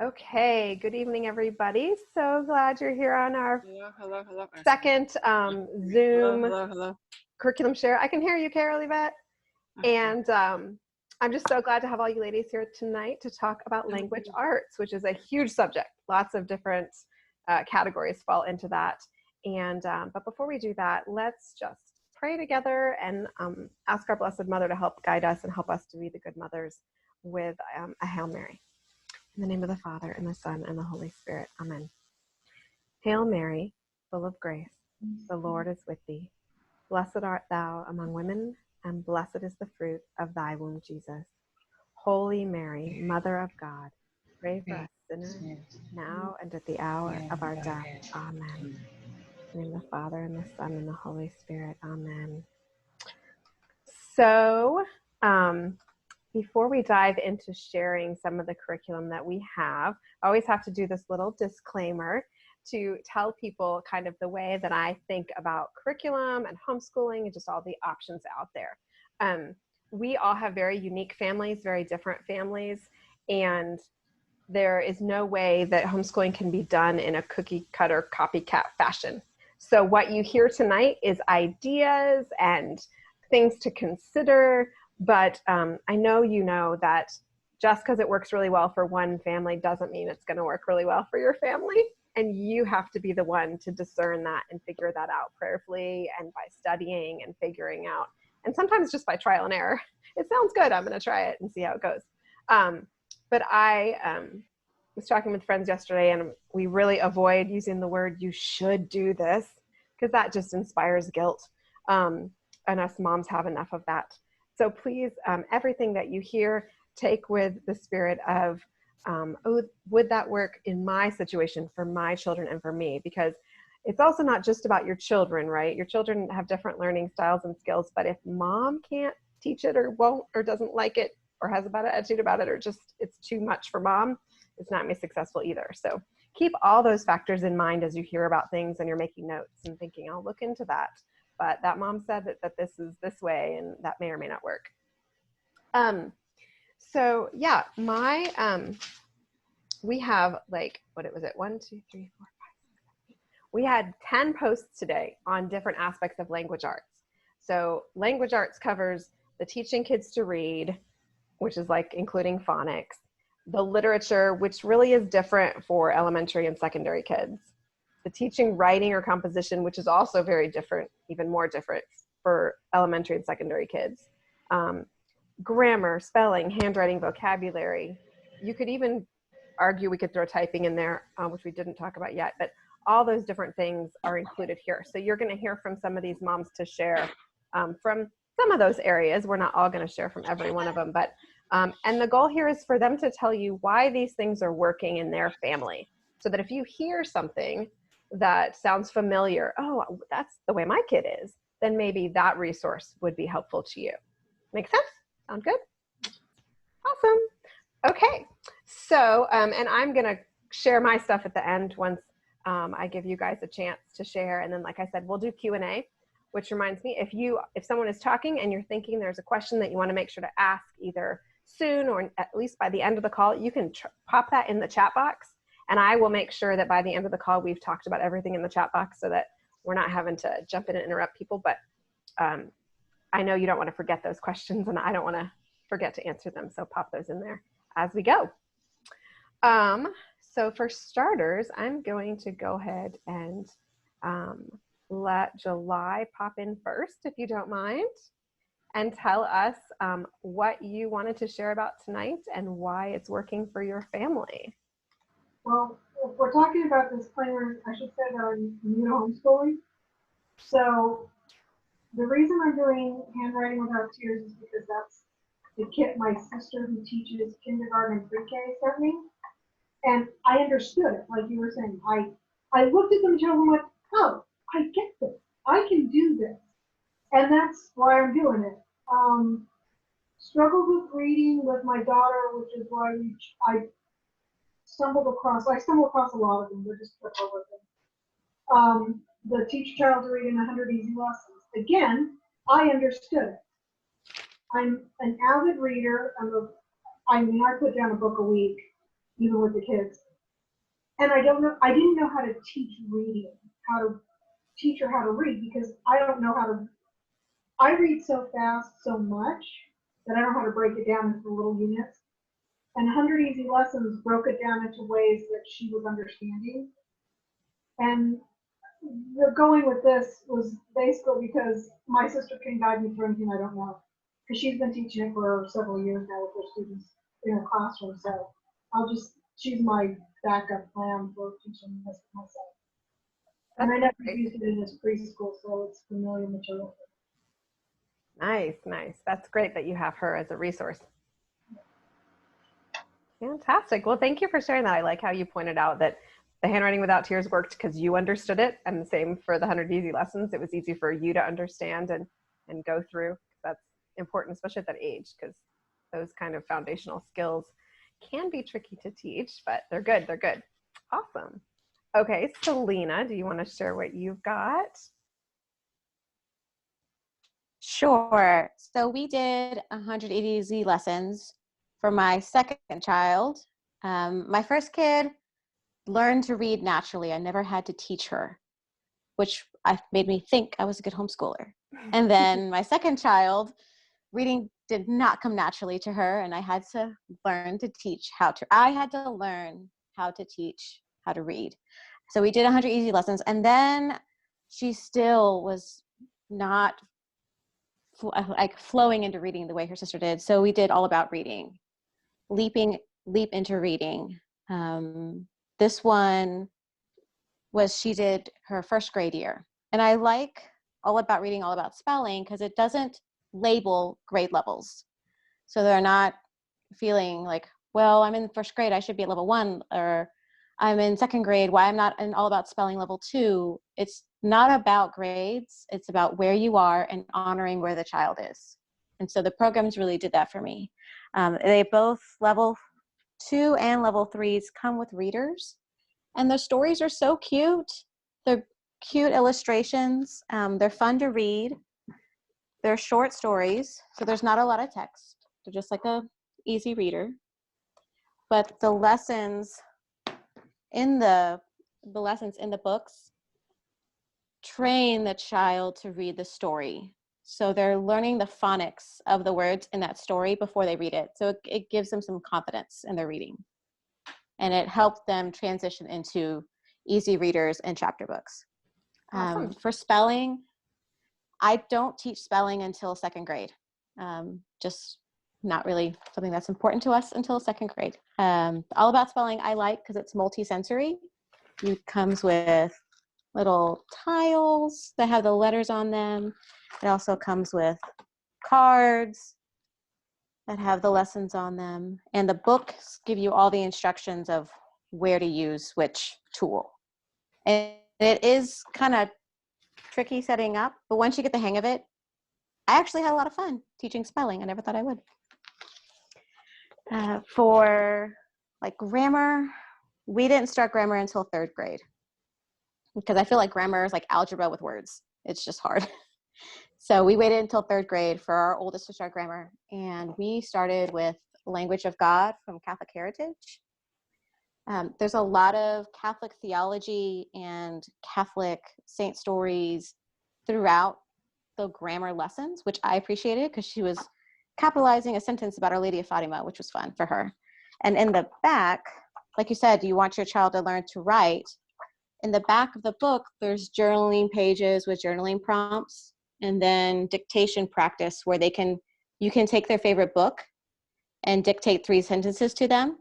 Okay, good evening, everybody. So glad you're here on our Hello. second Zoom Hello. curriculum share. I can hear you, Carol Yvette. And I'm just so glad to have all you ladies here tonight to talk about language arts, which is a huge subject. Lots of different categories fall into that. And but before we do that, let's just pray together and ask our Blessed Mother to help guide us and help us to be the good mothers with a Hail Mary. In the name of the Father, and the Son, and the Holy Spirit. Amen. Hail Mary, full of grace, the Lord is with thee. Blessed art thou among women, and blessed is the fruit of thy womb, Jesus. Holy Mary, Mother of God, pray for us sinners, now and at the hour of our death. Amen. In the name of the Father, and the Son, and the Holy Spirit. Amen. So, before we dive into sharing some of the curriculum that we have, I always have to do this little disclaimer to tell people kind of the way that I think about curriculum and homeschooling and just all the options out there. We all have very unique families, very different families, and there is no way that homeschooling can be done in a cookie cutter copycat fashion. So what you hear tonight is ideas and things to consider. But I know you know that just because it works really well for one family doesn't mean it's going to work really well for your family. And you have to be the one to discern that and figure that out prayerfully and by studying and figuring out. And sometimes just by trial and error. It sounds good. I'm going to try it and see how it goes. But I was talking with friends yesterday, and we really avoid using the word "you should do this" because that just inspires guilt. And us moms have enough of that. So please, everything that you hear, take with the spirit of, oh, would that work in my situation for my children and for me? Because it's also not just about your children, right? Your children have different learning styles and skills, but if mom can't teach it or won't or doesn't like it or has a bad attitude about it or just it's too much for mom, it's not going to be successful either. So keep all those factors in mind as you hear about things and you're making notes and thinking, I'll look into that. But that mom said that this is this way, and that may or may not work. So yeah, we have like, what was it? 1, 2, 3, 4, 5, 6, 7, 8. We had 10 posts today on different aspects of language arts. So language arts covers the teaching kids to read, which is like including phonics, the literature, which really is different for elementary and secondary kids, the teaching writing or composition, which is also very different, even more different for elementary and secondary kids. Grammar, spelling, handwriting, vocabulary. You could even argue we could throw typing in there, which we didn't talk about yet, but all those different things are included here. So you're going to hear from some of these moms to share from some of those areas. We're not all going to share from every one of them, but and the goal here is for them to tell you why these things are working in their family, so that if you hear something that sounds familiar, oh, that's the way my kid is, then maybe that resource would be helpful to you. Make sense? Sound good? Awesome. Okay. So, and I'm going to share my stuff at the end once I give you guys a chance to share. And then, like I said, we'll do Q&A, which reminds me, if someone is talking and you're thinking there's a question that you want to make sure to ask either soon or at least by the end of the call, you can pop that in the chat box. And I will make sure that by the end of the call, we've talked about everything in the chat box so that we're not having to jump in and interrupt people. But I know you don't want to forget those questions, and I don't want to forget to answer them. So pop those in there as we go. So for starters, I'm going to go ahead and let July pop in first, if you don't mind, and tell us what you wanted to share about tonight and why it's working for your family. Well, if we're talking about disclaimer, I should say that I'm new to homeschooling. So the reason I'm doing handwriting without tears is because that's the kit my sister who teaches kindergarten and pre-K sent me. And I understood it, like you were saying. I looked at the material and went, oh, I get this. I can do this. And that's why I'm doing it. Struggled with reading with my daughter, which is why I stumbled across a lot of them, but just flip over them. The Teach a Child to Read in 100 Easy Lessons. Again, I understood it. I'm an avid reader. I put down a book a week. even with the kids. And I didn't know how to teach reading, how to teach her how to read, because I don't know how to, I read so fast, so much, that I don't know how to break it down into little units. And 100 Easy Lessons broke it down into ways that she was understanding. And the going with this was basically because my sister can guide me through anything I don't know. Because she's been teaching it for several years now with her students in her classroom. So she's my backup plan for teaching this myself. And I never used it in this preschool, so it's familiar material. Nice, nice. That's great that you have her as a resource. Fantastic. Well, thank you for sharing that. I like how you pointed out that the Handwriting Without Tears worked because you understood it, and the same for the 100 Easy Lessons. It was easy for you to understand and go through. That's important, especially at that age, because those kind of foundational skills can be tricky to teach, but they're good. They're good. Awesome. Okay, Selena, do you want to share what you've got? Sure. So we did 100 Easy Lessons for my second child. My first kid learned to read naturally. I never had to teach her, which made me think I was a good homeschooler. And then my second child, reading did not come naturally to her, and I had to learn to teach I had to learn how to teach how to read. So we did 100 Easy Lessons, and then she still was not like flowing into reading the way her sister did. So we did all about reading, leap into reading. This one she did her first grade year. And I like all about reading, all about spelling, because it doesn't label grade levels. So they're not feeling like, well, I'm in first grade, I should be at level 1, or I'm in second grade, why I'm not in all about spelling level 2. It's not about grades. It's about where you are and honoring where the child is. And so the programs really did that for me. They both level 2 and level 3s come with readers. And the stories are so cute. They're cute illustrations. They're fun to read. They're short stories, so there's not a lot of text. They're just like a easy reader. But the lessons in the books train the child to read the story. So they're learning the phonics of the words in that story before they read it. So it gives them some confidence in their reading. And it helped them transition into easy readers and chapter books. Awesome. For spelling, I don't teach spelling until second grade. Just not really something that's important to us until second grade. All about spelling I like because it's multi-sensory. It comes with little tiles that have the letters on them. It also comes with cards that have the lessons on them. And the books give you all the instructions of where to use which tool. And it is kind of tricky setting up, but once you get the hang of it, I actually had a lot of fun teaching spelling. I never thought I would. For like grammar, we didn't start grammar until third grade because I feel like grammar is like algebra with words. It's just hard. So we waited until third grade for our oldest to start grammar, and we started with Language of God from Catholic Heritage. There's a lot of Catholic theology and Catholic saint stories throughout the grammar lessons, which I appreciated because she was capitalizing a sentence about Our Lady of Fatima, which was fun for her. And in the back, like you said, you want your child to learn to write. In the back of the book, there's journaling pages with journaling prompts, and then dictation practice where you can take their favorite book and dictate 3 sentences to them.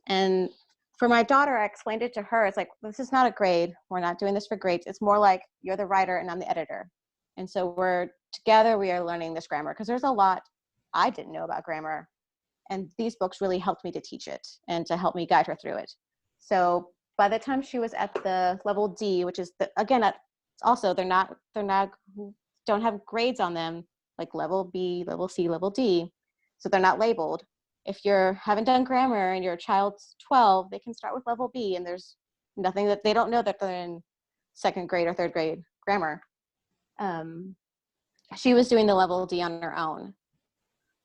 And for my daughter, I explained it to her. It's like, this is not a grade. We're not doing this for grades. It's more like you're the writer and I'm the editor. And so we are learning this grammar because there's a lot I didn't know about grammar. And these books really helped me to teach it and to help me guide her through it. So by the time she was at the level D, which is also don't have grades on them, like level B, level C, level D. So they're not labeled. If you haven't done grammar and your child's 12, they can start with level B, and there's nothing that they don't know that they're in second grade or third grade grammar. She was doing the level D on her own.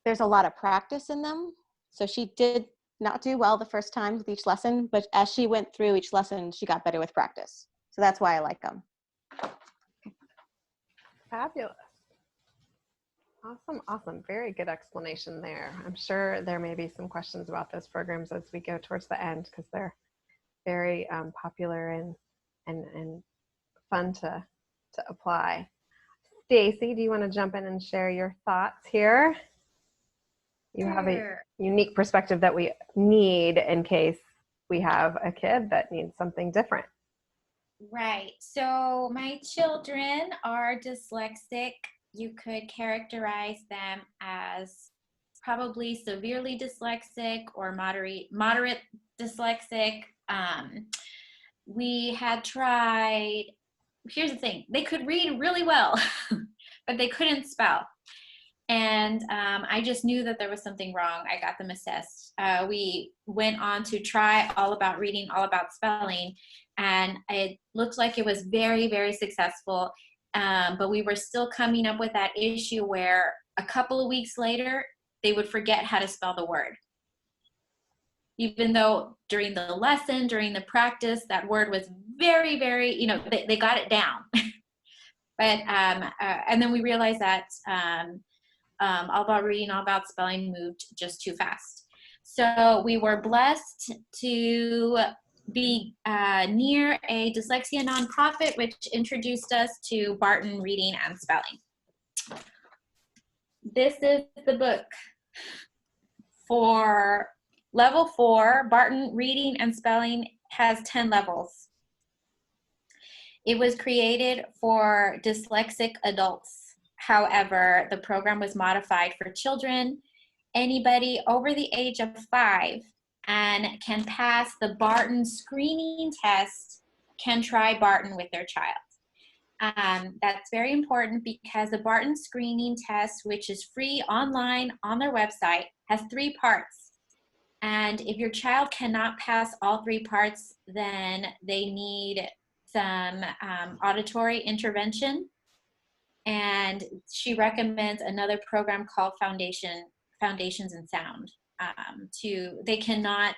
There's a lot of practice in them. So she did not do well the first time with each lesson, but as she went through each lesson, she got better with practice. So that's why I like them. Fabulous. Awesome, awesome. Very good explanation there. I'm sure there may be some questions about those programs as we go towards the end, because they're very popular and fun to apply. Stacy, do you want to jump in and share your thoughts here? You have a unique perspective that we need in case we have a kid that needs something different. Right. So my children are dyslexic. You could characterize them as probably severely dyslexic or moderate dyslexic. We had tried, here's the thing, they could read really well, but they couldn't spell. And I just knew that there was something wrong. I got them assessed. We went on to try All About Reading, All About Spelling, and it looked like it was very, very successful. But we were still coming up with that issue where a couple of weeks later, they would forget how to spell the word. Even though during the lesson, during the practice, that word was very, very, they got it down. But, and then we realized that All About Reading, All About Spelling moved just too fast. So we were blessed to be near a dyslexia nonprofit, which introduced us to Barton Reading and Spelling. This is the book for Level 4. Barton Reading and Spelling has 10 levels. It was created for dyslexic adults. However, the program was modified for children. Anybody over the age of 5 and can pass the Barton screening test can try Barton with their child. That's very important because the Barton screening test, which is free online on their website, has 3 parts. And if your child cannot pass all 3 parts, then they need some auditory intervention. And she recommends another program called Foundations in Sound. They cannot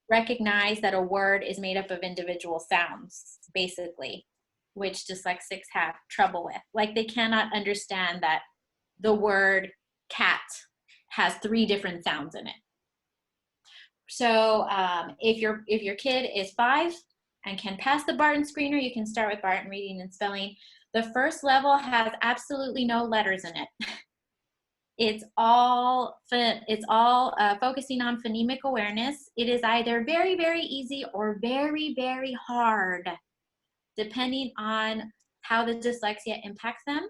recognize that a word is made up of individual sounds, basically, which dyslexics have trouble with. Like, they cannot understand that the word cat has 3 different sounds in it. So if your kid is 5 and can pass the Barton screener, you can start with Barton Reading and Spelling. The first level has absolutely no letters in it. It's all focusing on phonemic awareness. It is either very, very easy or very, very hard, depending on how the dyslexia impacts them.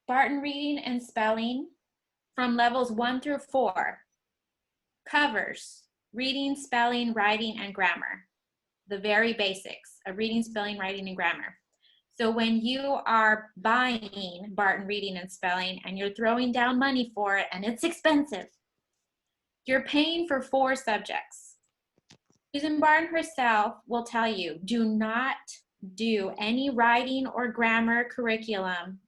Barton Reading and Spelling from levels 1 through 4 covers reading, spelling, writing, and grammar. The very basics of reading, spelling, writing, and grammar. So when you are buying Barton Reading and Spelling and you're throwing down money for it and it's expensive, you're paying for 4 subjects. Susan Barton herself will tell you, do not do any writing or grammar curriculum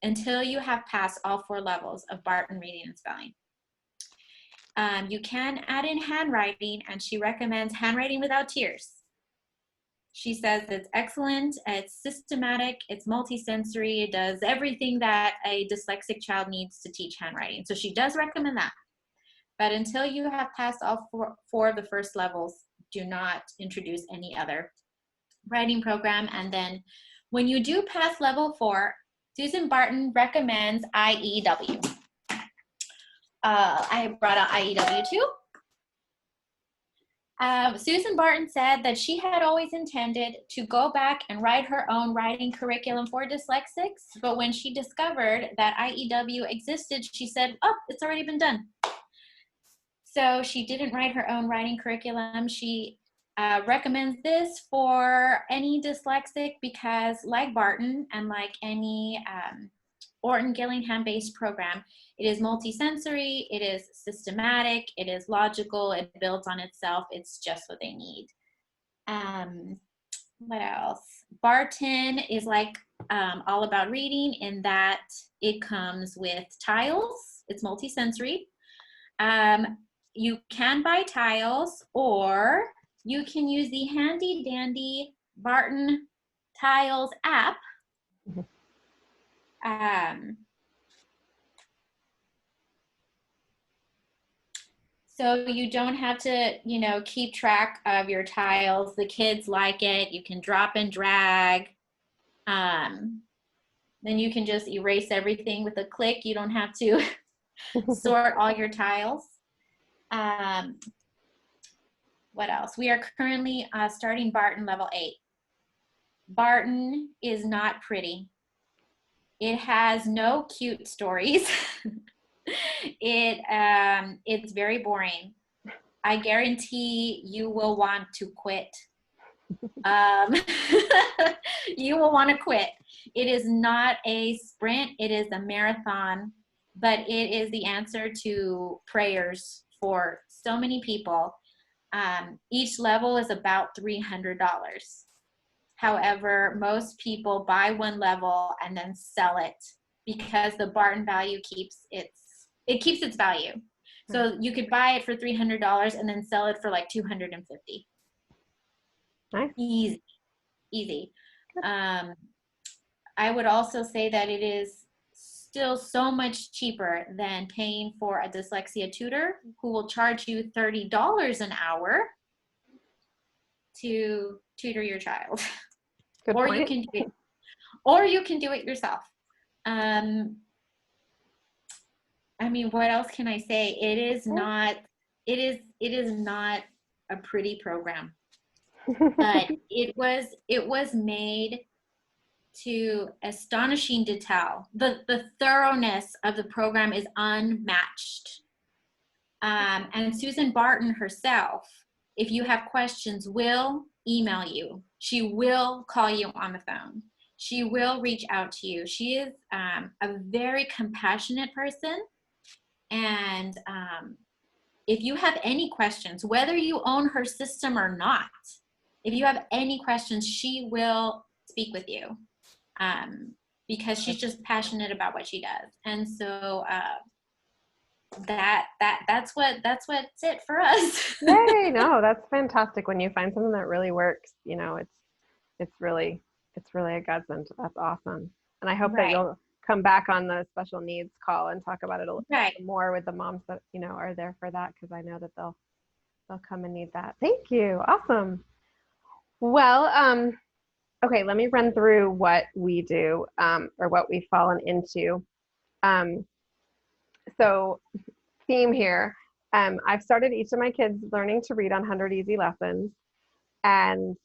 until you have passed all 4 levels of Barton Reading and Spelling. You can add in handwriting, and she recommends Handwriting Without Tears. She says it's excellent, it's systematic, it's multisensory, it does everything that a dyslexic child needs to teach handwriting. So she does recommend that. But until you have passed all 4 of the first levels, do not introduce any other writing program. And then when you do pass level 4, Susan Barton recommends IEW. I brought out IEW too. Susan Barton said that she had always intended to go back and write her own writing curriculum for dyslexics, but when she discovered that IEW existed, she said, oh, it's already been done. So she didn't write her own writing curriculum. She recommends this for any dyslexic because, like Barton and like any Orton Gillingham-based program, it is multisensory, it is systematic, it is logical, it builds on itself, it's just what they need. What else? Barton is like All About Reading in that it comes with tiles, it's multisensory. You can buy tiles, or you can use the handy dandy Barton Tiles app. So you don't have to, keep track of your tiles. The kids like it. You can drop and drag. Then you can just erase everything with a click. You don't have to sort all your tiles. What else? We are currently starting Barton level 8. Barton is not pretty. It has no cute stories. It's very boring. I guarantee you will want to quit. You will want to quit. It is not a sprint, it is a marathon, but it is the answer to prayers for so many people. Each level is about $300. However, most people buy one level and then sell it because the Barton value keeps its value. So you could buy it for $300 and then sell it for like $250. Nice. Easy. I would also say that it is still so much cheaper than paying for a dyslexia tutor who will charge you $30 an hour to tutor your child. Good or point. you can do it yourself. I mean, what else can I say? It is not a pretty program. But it was made to astonishing detail. The thoroughness of the program is unmatched. And Susan Barton herself, if you have questions, will email you. She will call you on the phone. She will reach out to you. She is a very compassionate person. And if you have any questions, whether you own her system or not, if you have any questions, she will speak with you because she's just passionate about what she does. And so that's what's it for us. Yay! No, that's fantastic. When you find something that really works, it's really a godsend. That's awesome. And I hope that you'll come back on the special needs call and talk about it a little bit more with the moms that are there for that, because I know that they'll come and need that. Thank you. Awesome. Well, okay, let me run through what we do or what we've fallen into. So theme here, I've started each of my kids learning to read on 100 Easy Lessons. And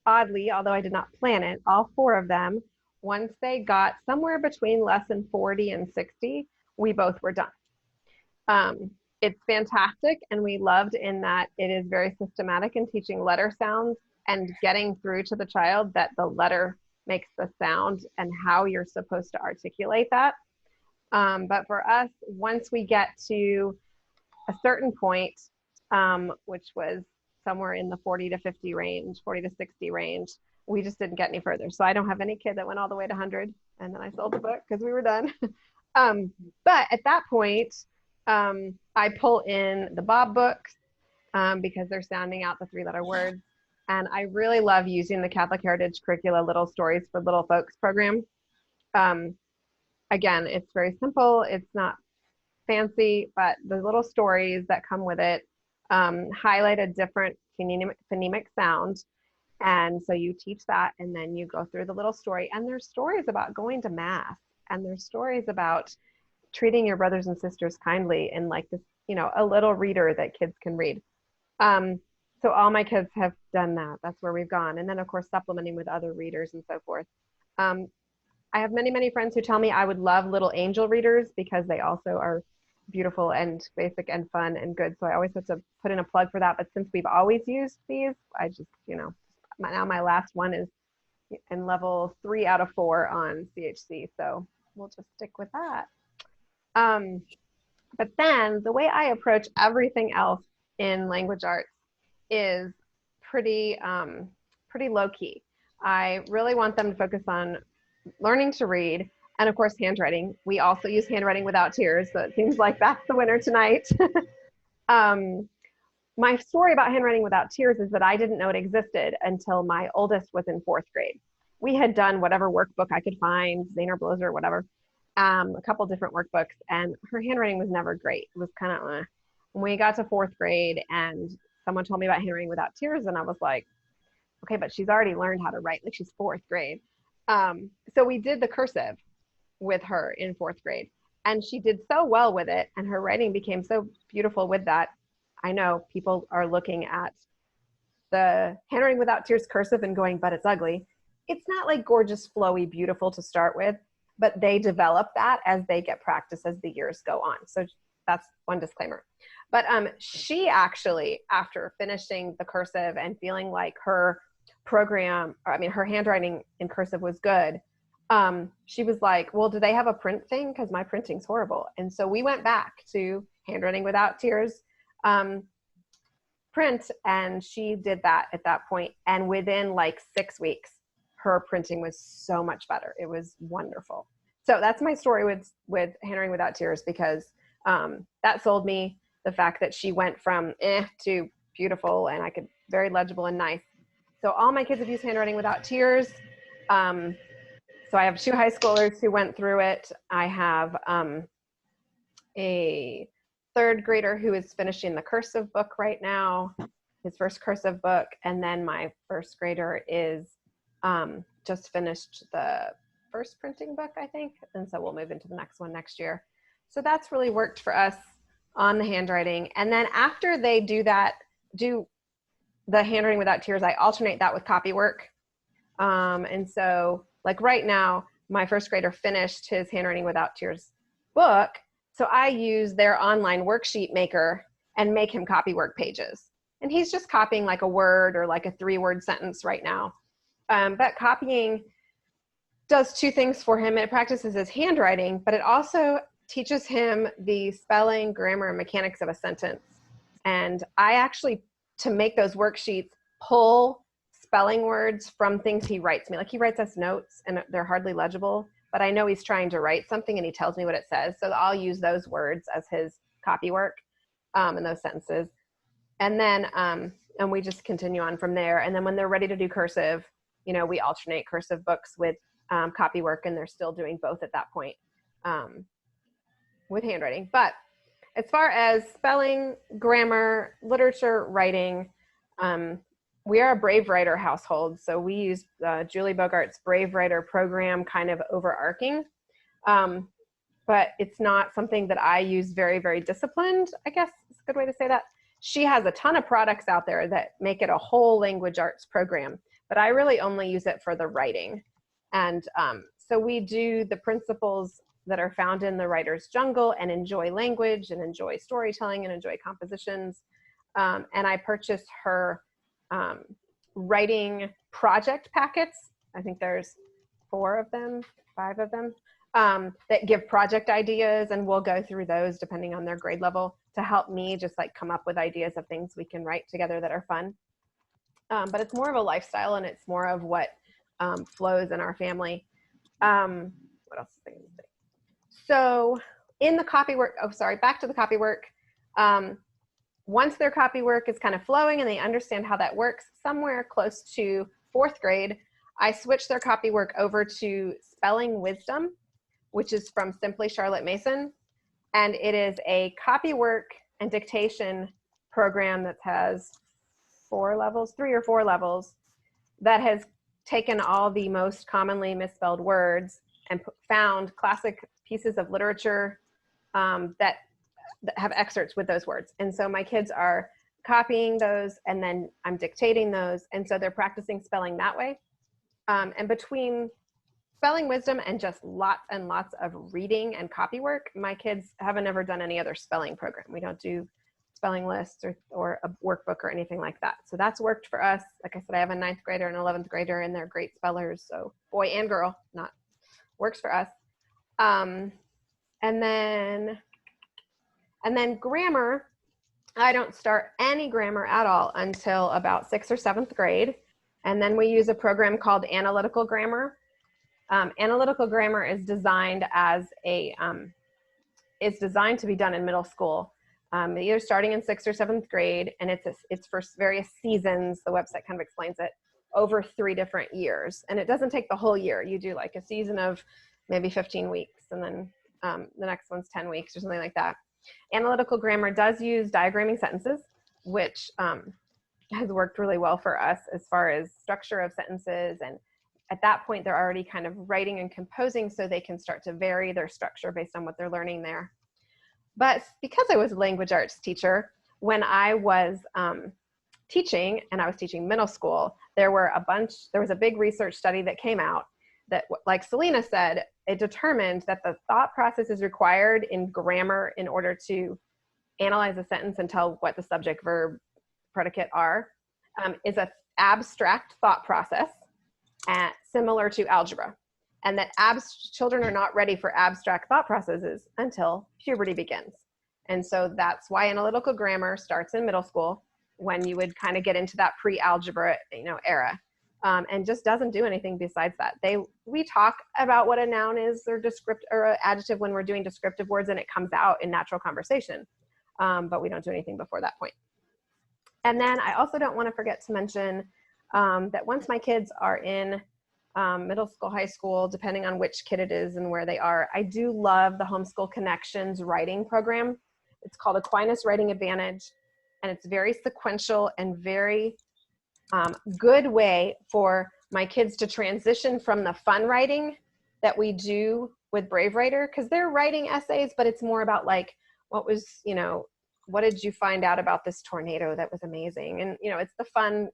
oddly, although I did not plan it, all 4 of them, once they got somewhere between lesson 40 and 60, we both were done. It's fantastic, and we loved in that it is very systematic in teaching letter sounds and getting through to the child that the letter makes the sound and how you're supposed to articulate that. But for us, once we get to a certain point, which was somewhere in the 40 to 50 range, 40 to 60 range, we just didn't get any further. So I don't have any kid that went all the way to 100, and then I sold the book because we were done. But at that point, I pull in the Bob books because they're sounding out the 3-letter words. And I really love using the Catholic Heritage Curricula Little Stories for Little Folks program. Again, it's very simple. It's not fancy, but the little stories that come with it highlight a different phonemic sound. And so you teach that, and then you go through the little story. And there's stories about going to Mass, and there's stories about treating your brothers and sisters kindly, and like this, a little reader that kids can read. So all my kids have done that. That's where we've gone. And then, of course, supplementing with other readers and so forth. I have many, many friends who tell me I would love little angel readers because they also are beautiful and basic and fun and good. So I always have to put in a plug for that. But since we've always used these, I just, now my last one is in level 3 out of 4 on CHC. So we'll just stick with that. But then the way I approach everything else in language arts is pretty low key. I really want them to focus on learning to read And of course, handwriting. We also use handwriting without tears, so it seems like that's the winner tonight. My story about handwriting without tears is that I didn't know it existed until my oldest was in 4th grade. We had done whatever workbook I could find, Zahner Bloser, whatever, a couple different workbooks, and her handwriting was never great. It was kind of, when we got to 4th grade and someone told me about handwriting without tears, and I was like, okay, but she's already learned how to write, like she's 4th grade. So we did the cursive with her in 4th grade, and she did so well with it, and her writing became so beautiful with that. I know people are looking at the handwriting without tears cursive and going, but it's ugly. It's not like gorgeous, flowy, beautiful to start with, but they develop that as they get practice as the years go on. So that's one disclaimer. But she actually, after finishing the cursive and feeling like her program, her handwriting in cursive was good, she was like, well, do they have a print thing? Because my printing's horrible. And so we went back to handwriting without tears print, and she did that at that point. And within like 6 weeks, her printing was so much better. It was wonderful. So that's my story with handwriting without tears, because that sold me, the fact that she went from to beautiful, and I could very legible and nice. So all my kids have used handwriting without tears. So I have 2 high schoolers who went through it. I have a 3rd grader who is finishing the cursive book right now, his first cursive book. And then my 1st grader is just finished the first printing book, I think. And so we'll move into the next one next year. So that's really worked for us on the handwriting. And then after they do the handwriting without tears, I alternate that with copy work. And so like right now, my 1st grader finished his handwriting without tears book. So I use their online worksheet maker and make him copy work pages. And he's just copying like a word or like a 3-word sentence right now. But copying does 2 things for him. It practices his handwriting, but it also teaches him the spelling, grammar, and mechanics of a sentence. And I actually, to make those worksheets, pull spelling words from things he writes me. Like he writes us notes and they're hardly legible, but I know he's trying to write something and he tells me what it says. So I'll use those words as his copy work in those sentences. And then, and we just continue on from there. And then when they're ready to do cursive, we alternate cursive books with copy work, and they're still doing both at that point with handwriting. But as far as spelling, grammar, literature, writing, we are a Brave Writer household. So we use Julie Bogart's Brave Writer program, kind of overarching. But it's not something that I use very, very disciplined, I guess is a good way to say that. She has a ton of products out there that make it a whole language arts program, but I really only use it for the writing. And so we do the principles that are found in the Writer's Jungle, and enjoy language, and enjoy storytelling, and enjoy compositions. And I purchased her writing project packets. I think there's 4 of them, 5 of them, that give project ideas, and we'll go through those depending on their grade level to help me just like come up with ideas of things we can write together that are fun. But it's more of a lifestyle, and it's more of what flows in our family. What else is I going to say? So in the copy work, back to the copy work. Once their copy work is kind of flowing and they understand how that works, somewhere close to 4th grade, I switched their copy work over to Spelling Wisdom, which is from Simply Charlotte Mason. And it is a copy work and dictation program that has 3 or 4 levels, that has taken all the most commonly misspelled words and found classic pieces of literature that have excerpts with those words. And so my kids are copying those, and then I'm dictating those. And so they're practicing spelling that way. And between Spelling Wisdom and just lots and lots of reading and copy work, my kids haven't ever done any other spelling program. We don't do spelling lists or a workbook or anything like that. So that's worked for us. Like I said, I have a 9th grader and 11th grader, and they're great spellers. So boy and girl, works for us. And then grammar, I don't start any grammar at all until about 6th or 7th grade. And then we use a program called Analytical Grammar. Analytical grammar is designed as it's designed to be done in middle school, either starting in 6th or 7th grade, and it's for various seasons. The website kind of explains it over 3 different years, and it doesn't take the whole year. You do like a season of maybe 15 weeks, and then the next one's 10 weeks or something like that. Analytical grammar does use diagramming sentences, which has worked really well for us as far as structure of sentences, and at that point they're already kind of writing and composing, so they can start to vary their structure based on what they're learning there. But because I was a language arts teacher, when I was teaching, and I was teaching middle school, there was a big research study that came out that, like Selena said, it determined that the thought process is required in grammar in order to analyze a sentence and tell what the subject, verb, predicate are, is an abstract thought process, similar to algebra. And that children are not ready for abstract thought processes until puberty begins. And so that's why analytical grammar starts in middle school, when you would kind of get into that pre-algebra, era, and just doesn't do anything besides that. We talk about what a noun is or an adjective when we're doing descriptive words, and it comes out in natural conversation, but we don't do anything before that point. And then I also don't want to forget to mention that once my kids are in middle school, high school, depending on which kid it is and where they are, I do love the Homeschool Connections writing program. It's called Aquinas Writing Advantage, and it's very sequential and very good way for my kids to transition from the fun writing that we do with Brave Writer, because they're writing essays, but it's more about like, what did you find out about this tornado that was amazing? And, it's the fun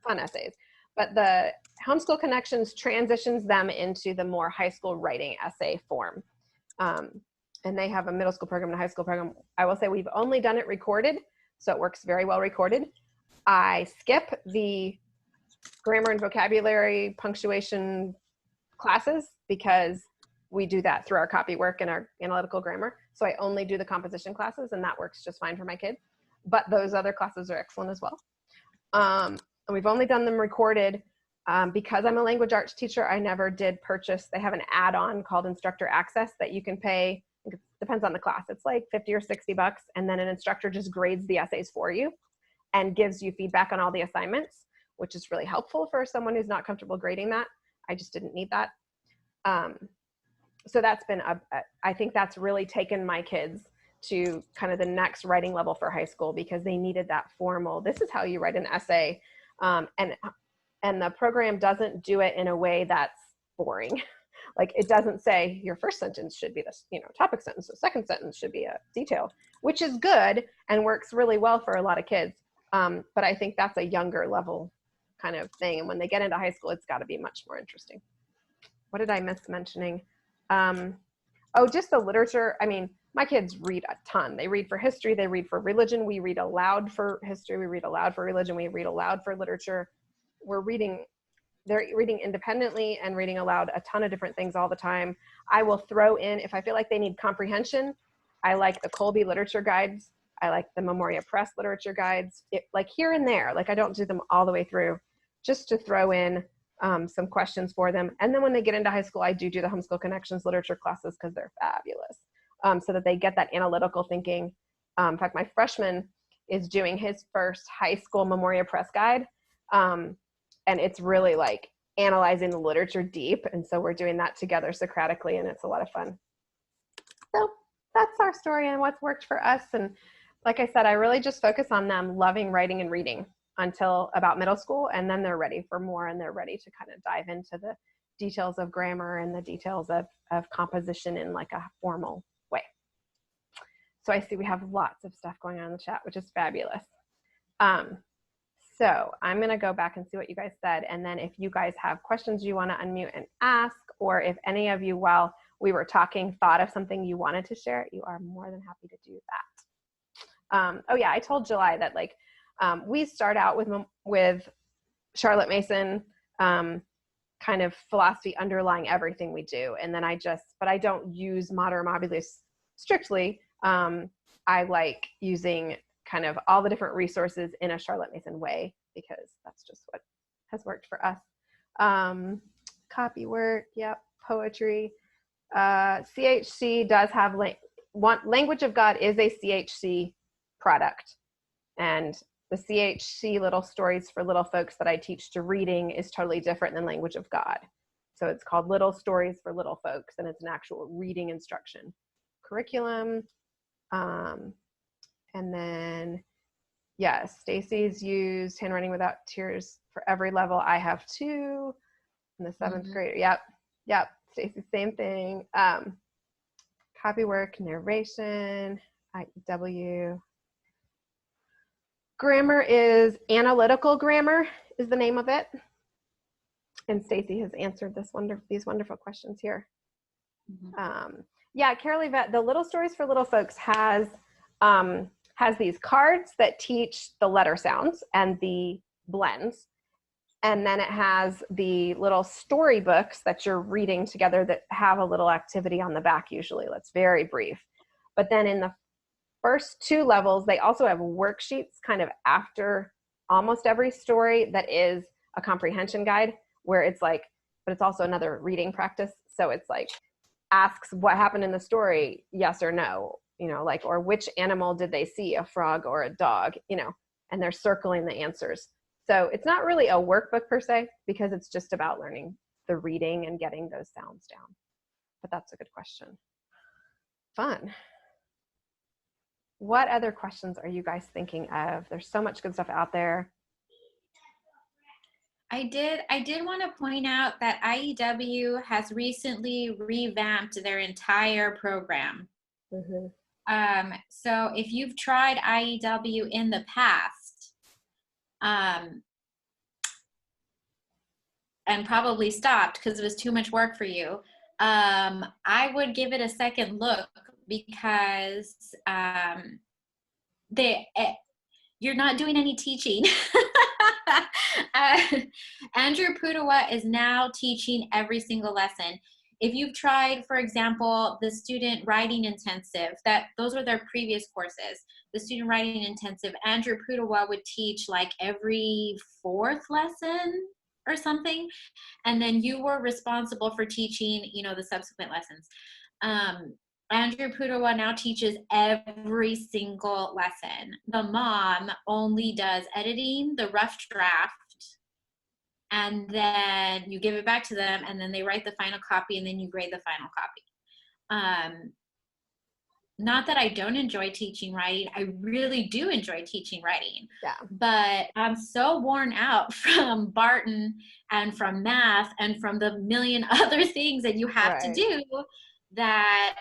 essays. But the Homeschool Connections transitions them into the more high school writing essay form. And they have a middle school program and a high school program. I will say we've only done it recorded, so it works very well recorded. I skip the grammar and vocabulary punctuation classes because we do that through our copy work and our analytical grammar. So I only do the composition classes, and that works just fine for my kids. But those other classes are excellent as well. And we've only done them recorded because I'm a language arts teacher. I never did purchase. They have an add-on called Instructor Access that you can pay. It depends on the class. It's like $50 or $60, and then an instructor just grades the essays for you and gives you feedback on all the assignments, which is really helpful for someone who's not comfortable grading that. I just didn't need that. So that's been, I think that's really taken my kids to kind of the next writing level for high school, because they needed that formal, this is how you write an essay. And the program doesn't do it in a way that's boring. Like, it doesn't say your first sentence should be this, topic sentence. The second sentence should be a detail, which is good and works really well for a lot of kids. But I think that's a younger level kind of thing. And when they get into high school, it's got to be much more interesting. What did I miss mentioning? Just the literature. I mean, my kids read a ton. They read for history. They read for religion. We read aloud for history. We read aloud for religion. We read aloud for literature. They're reading independently and reading aloud a ton of different things all the time. I will throw in, if I feel like they need comprehension, I like the Colby literature guides. I like the Memoria Press literature guides, like here and there. Like, I don't do them all the way through, just to throw in some questions for them. And then when they get into high school, I do the Homeschool Connections literature classes because they're fabulous, so that they get that analytical thinking. In fact, my freshman is doing his first high school Memoria Press guide. And it's really like analyzing the literature deep. And so we're doing that together Socratically, and it's a lot of fun. So that's our story and what's worked for us. And like I said, I really just focus on them loving writing and reading until about middle school. And then they're ready for more, and they're ready to kind of dive into the details of grammar and the details of composition in like a formal way. So I see we have lots of stuff going on in the chat, which is fabulous. So I'm going to go back and see what you guys said. And then if you guys have questions you want to unmute and ask, or if any of you, while we were talking, thought of something you wanted to share, you are more than happy to do that. I told July that we start out with Charlotte Mason kind of philosophy underlying everything we do. And then but I don't use Mater Amabilis strictly. I like using kind of all the different resources in a Charlotte Mason way, because that's just what has worked for us. Copy work, yep. poetry. CHC does have Language of God is a CHC product, and the CHC Little Stories for Little Folks that I teach to reading is totally different than Language of God. So it's called Little Stories for Little Folks, and it's an actual reading instruction curriculum. And then, yes, Stacy's used Handwriting Without Tears for every level. I have too. In the 7th grade. Yep. Stacy, same thing. Copywork, narration, IEW. Grammar is Analytical Grammar is the name of it. And Stacy has answered these wonderful questions here. Yeah, Carolee Vet, the Little Stories for Little Folks has these cards that teach the letter sounds and the blends. And then it has the little storybooks that you're reading together that have a little activity on the back usually. That's very brief. But then in the first 2 levels, they also have worksheets kind of after almost every story that is a comprehension guide, where it's like, but it's also another reading practice. So it's like, asks what happened in the story, yes or no, like, or which animal did they see, a frog or a dog, and they're circling the answers. So it's not really a workbook per se, because it's just about learning the reading and getting those sounds down. But that's a good question. Fun. What other questions are you guys thinking of? There's so much good stuff out there. I did want to point out that IEW has recently revamped their entire program. So if you've tried IEW in the past, and probably stopped because it was too much work for you, I would give it a second look, because you're not doing any teaching. Andrew Pudawa is now teaching every single lesson. If you've tried, for example, the student writing intensive, those were their previous courses. The student writing intensive, Andrew Pudawa would teach like every 4th lesson or something, and then you were responsible for teaching, the subsequent lessons. Andrew Pudawa now teaches every single lesson. The mom only does editing, the rough draft, and then you give it back to them, and then they write the final copy, and then you grade the final copy. Not that I don't enjoy teaching writing. I really do enjoy teaching writing. Yeah. But I'm so worn out from Barton and from math and from the million other things that you have to do that,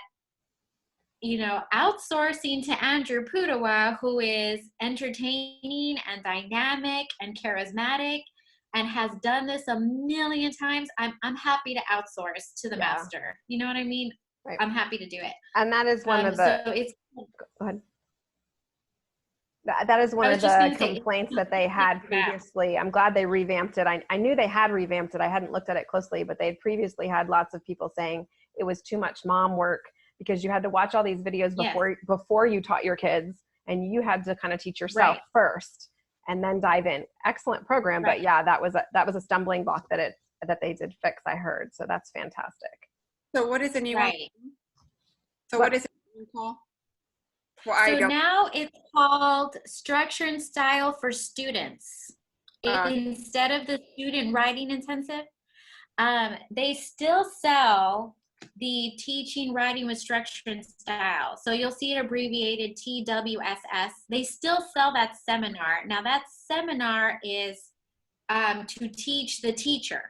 outsourcing to Andrew Pudawa, who is entertaining and dynamic and charismatic and has done this a million times, I'm happy to outsource to the master. You know what I mean? Right. I'm happy to do it. And that is one of the, so it's, go ahead. That is one of the complaints that they had previously. I'm glad they revamped it. I knew they had revamped it. I hadn't looked at it closely, but they had previously had lots of people saying it was too much mom work, because you had to watch all these videos before you taught your kids, and you had to kind of teach yourself first and then dive in. Excellent program. But yeah, that was a stumbling block that they did fix, I heard. So that's fantastic. So what is the new one? So what is it called? So now it's called Structure and Style for Students. Instead of the student writing intensive, they still sell the teaching writing with structure and style. So you'll see it abbreviated TWSS. They still sell that seminar. Now that seminar is to teach the teacher.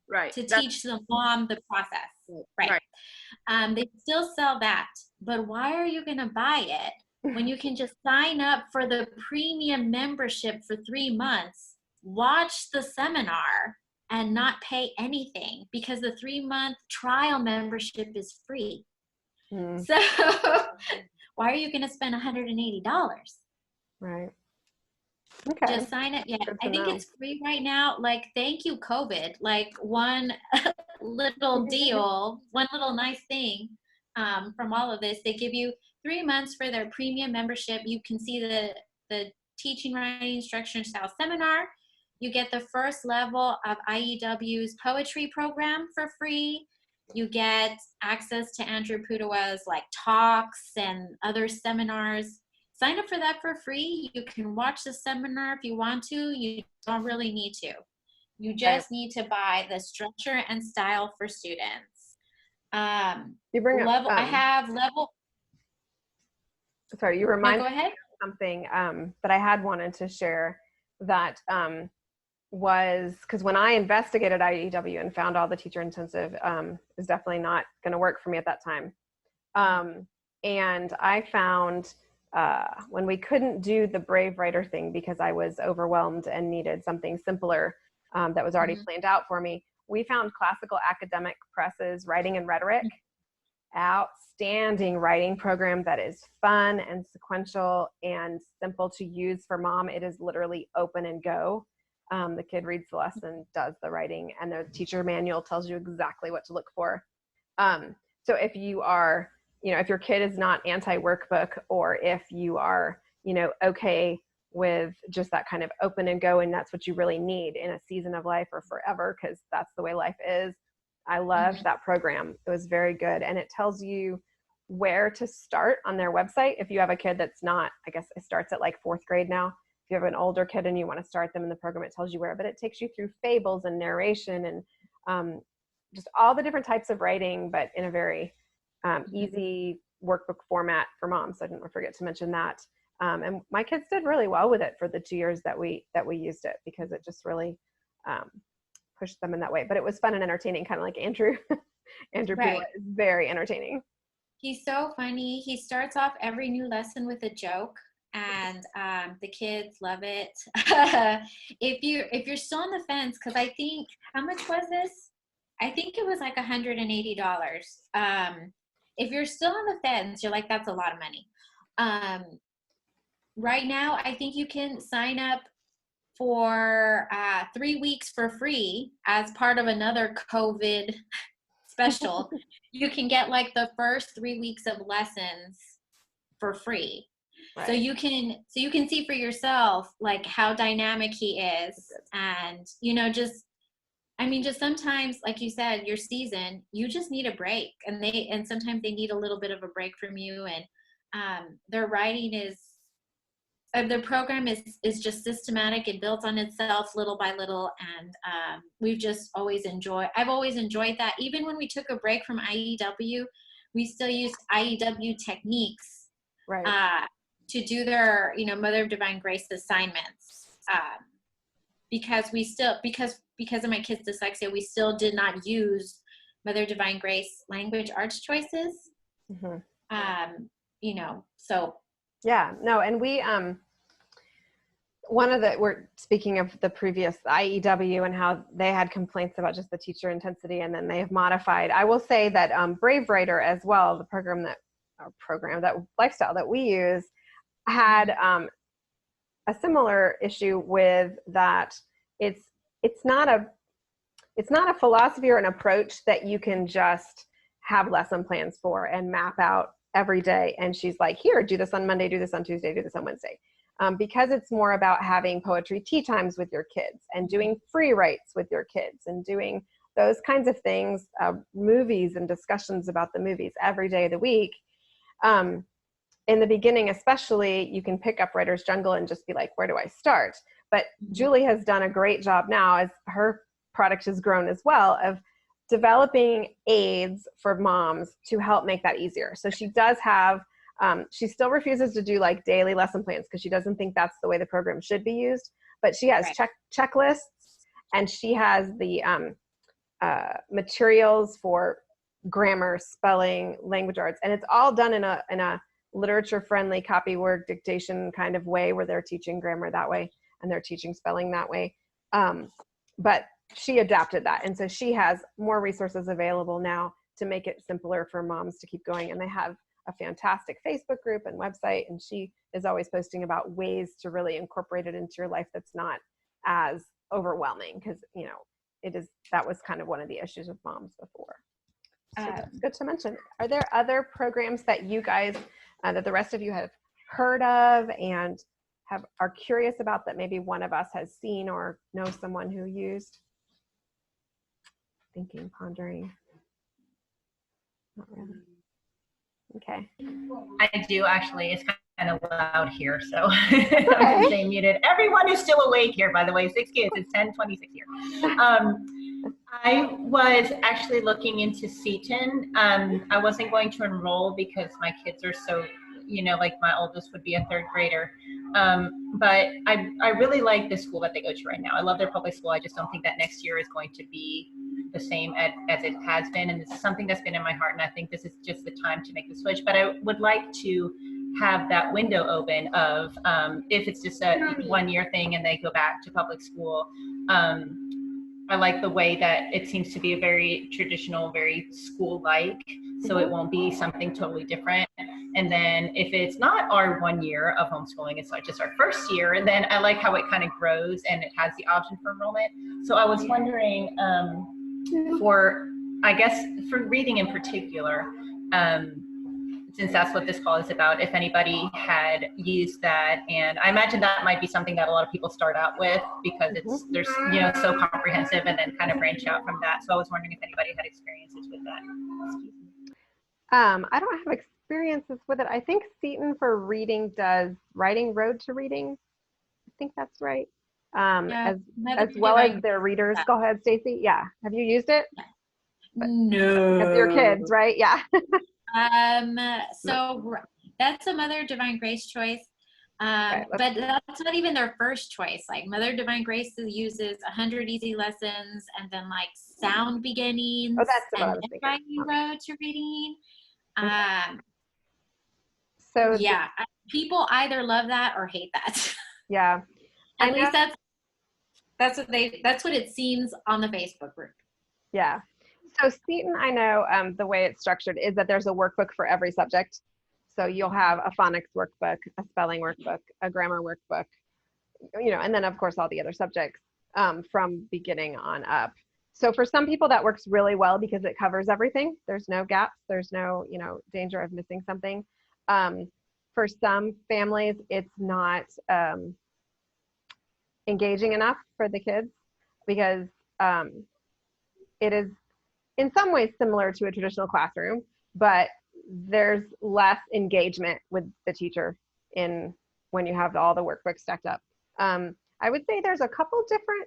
Right. To teach the mom the process. Right. They still sell that, but why are you going to buy it when you can just sign up for the premium membership for 3 months, watch the seminar, and not pay anything, because the 3-month trial membership is free. So why are you going to spend $180? Right. Okay. Just sign it. Yeah, I think it's free right now. Like, thank you, COVID. Like, one little deal, one little nice thing from all of this. They give you 3 months for their premium membership. You can see the teaching, writing, instruction, and style seminar. You get the first level of IEW's poetry program for free. You get access to Andrew Pudewa's like talks and other seminars. Sign up for that for free. You can watch the seminar if you want to. You don't really need to. You just need to buy the structure and style for students. You bring up, I have level. Sorry, you remind No, go ahead. me of something that I had wanted to share that was because when I investigated IEW and found all the teacher intensive, it was definitely not going to work for me at that time. And I found when we couldn't do the Brave Writer thing because I was overwhelmed and needed something simpler that was already planned out for me, we found Classical Academic Press's Writing and Rhetoric. Outstanding writing program that is fun and sequential and simple to use for mom. It is literally open and go. The kid reads the lesson, does the writing, and the teacher manual tells you exactly what to look for. So if you are, if your kid is not anti-workbook, or if you are, okay with just that kind of open and go, and that's what you really need in a season of life or forever, because that's the way life is. I loved that program. It was very good. And it tells you where to start on their website. If you have a kid that's not, I guess it starts at like 4th grade now. If you have an older kid and you want to start them in the program, it tells you where, but it takes you through fables and narration and just all the different types of writing, but in a very easy workbook format for moms. So I didn't forget to mention that. And my kids did really well with it for the 2 years that we used it, because it just really pushed them in that way. But it was fun and entertaining, kind of like Andrew. Andrew Pudewa is very entertaining. He's so funny. He starts off every new lesson with a joke, and the kids love it. If you're still on the fence, because I think, how much was this? I think it was like $180. If you're still on the fence, you're like, that's a lot of money. Right now, I think you can sign up for 3 weeks for free as part of another COVID special. You can get like the first 3 weeks of lessons for free. Right. So you can see for yourself like how dynamic he is, and just sometimes, like you said, your season, you just need a break, and sometimes they need a little bit of a break from you, and their writing is the program is just systematic. It builds on itself little by little, and I've always enjoyed that. Even when we took a break from IEW, we still used IEW techniques to do their Mother of Divine Grace assignments, because of my kids' dyslexia, we still did not use Mother of Divine Grace language arts choices. So yeah, no, and we, we're speaking of the previous IEW and how they had complaints about just the teacher intensity, and then they have modified. I will say that Brave Writer as well, that lifestyle that we use, had a similar issue with that. It's not a philosophy or an approach that you can just have lesson plans for and map out every day. And she's like, here, do this on Monday, do this on Tuesday, do this on Wednesday. Because it's more about having poetry tea times with your kids and doing free writes with your kids and doing those kinds of things, movies and discussions about the movies every day of the week. In the beginning, especially, you can pick up Writer's Jungle and just be like, where do I start? But Julie has done a great job now, as her product has grown as well, of developing aids for moms to help make that easier. So she does have, she still refuses to do like daily lesson plans because she doesn't think that's the way the program should be used. But she has checklists, and she has the materials for grammar, spelling, language arts, and it's all done in a literature-friendly copy work dictation kind of way, where they're teaching grammar that way and they're teaching spelling that way. But she adapted that, and so she has more resources available now to make it simpler for moms to keep going. And they have a fantastic Facebook group and website, and she is always posting about ways to really incorporate it into your life that's not as overwhelming, because that was kind of one of the issues with moms before. So that's good to mention. Are there other programs that you guys, that the rest of you have heard of and are curious about, that maybe one of us has seen or knows someone who used? Thinking, pondering. Not really. Okay. I do actually. It's kind of loud here, so I'm going to stay muted. Everyone is still awake here, by the way. 6 kids. It's 10:26 here. I was actually looking into Seton. I wasn't going to enroll because my kids are so, like my oldest would be a 3rd grader. But I really like the school that they go to right now. I love their public school. I just don't think that next year is going to be the same as it has been. And this is something that's been in my heart. And I think this is just the time to make the switch. But I would like to have that window open of if it's just a 1-year thing and they go back to public school. I like the way that it seems to be a very traditional, very school-like, so it won't be something totally different. And then if it's not our 1 year of homeschooling, it's not just our 1st year, and then I like how it kind of grows and it has the option for enrollment. So I was wondering I guess for reading in particular, since that's what this call is about, if anybody had used that. And I imagine that might be something that a lot of people start out with because there's so comprehensive and then kind of branch out from that. So I was wondering if anybody had experiences with that. I don't have experiences with it. I think Seton for reading does Writing Road to Reading. I think that's right. As well as their readers. Go ahead, Stacy. Yeah. Have you used it? No. Because your kids, right? Yeah. So that's a Mother Divine Grace choice. Okay, but that's not even their first choice. Like Mother Divine Grace uses 100 easy lessons and then like sound beginnings and Writing Road to Reading. So yeah, people either love that or hate that. Yeah. At least that's what it seems on the Facebook group. Yeah. So Seton, I know the way it's structured is that there's a workbook for every subject. So you'll have a phonics workbook, a spelling workbook, a grammar workbook, and then of course all the other subjects from beginning on up. So for some people that works really well because it covers everything. There's no gaps. There's no, danger of missing something. For some families, it's not engaging enough for the kids because it is in some ways similar to a traditional classroom, but there's less engagement with the teacher when you have all the workbooks stacked up. I would say there's a couple different,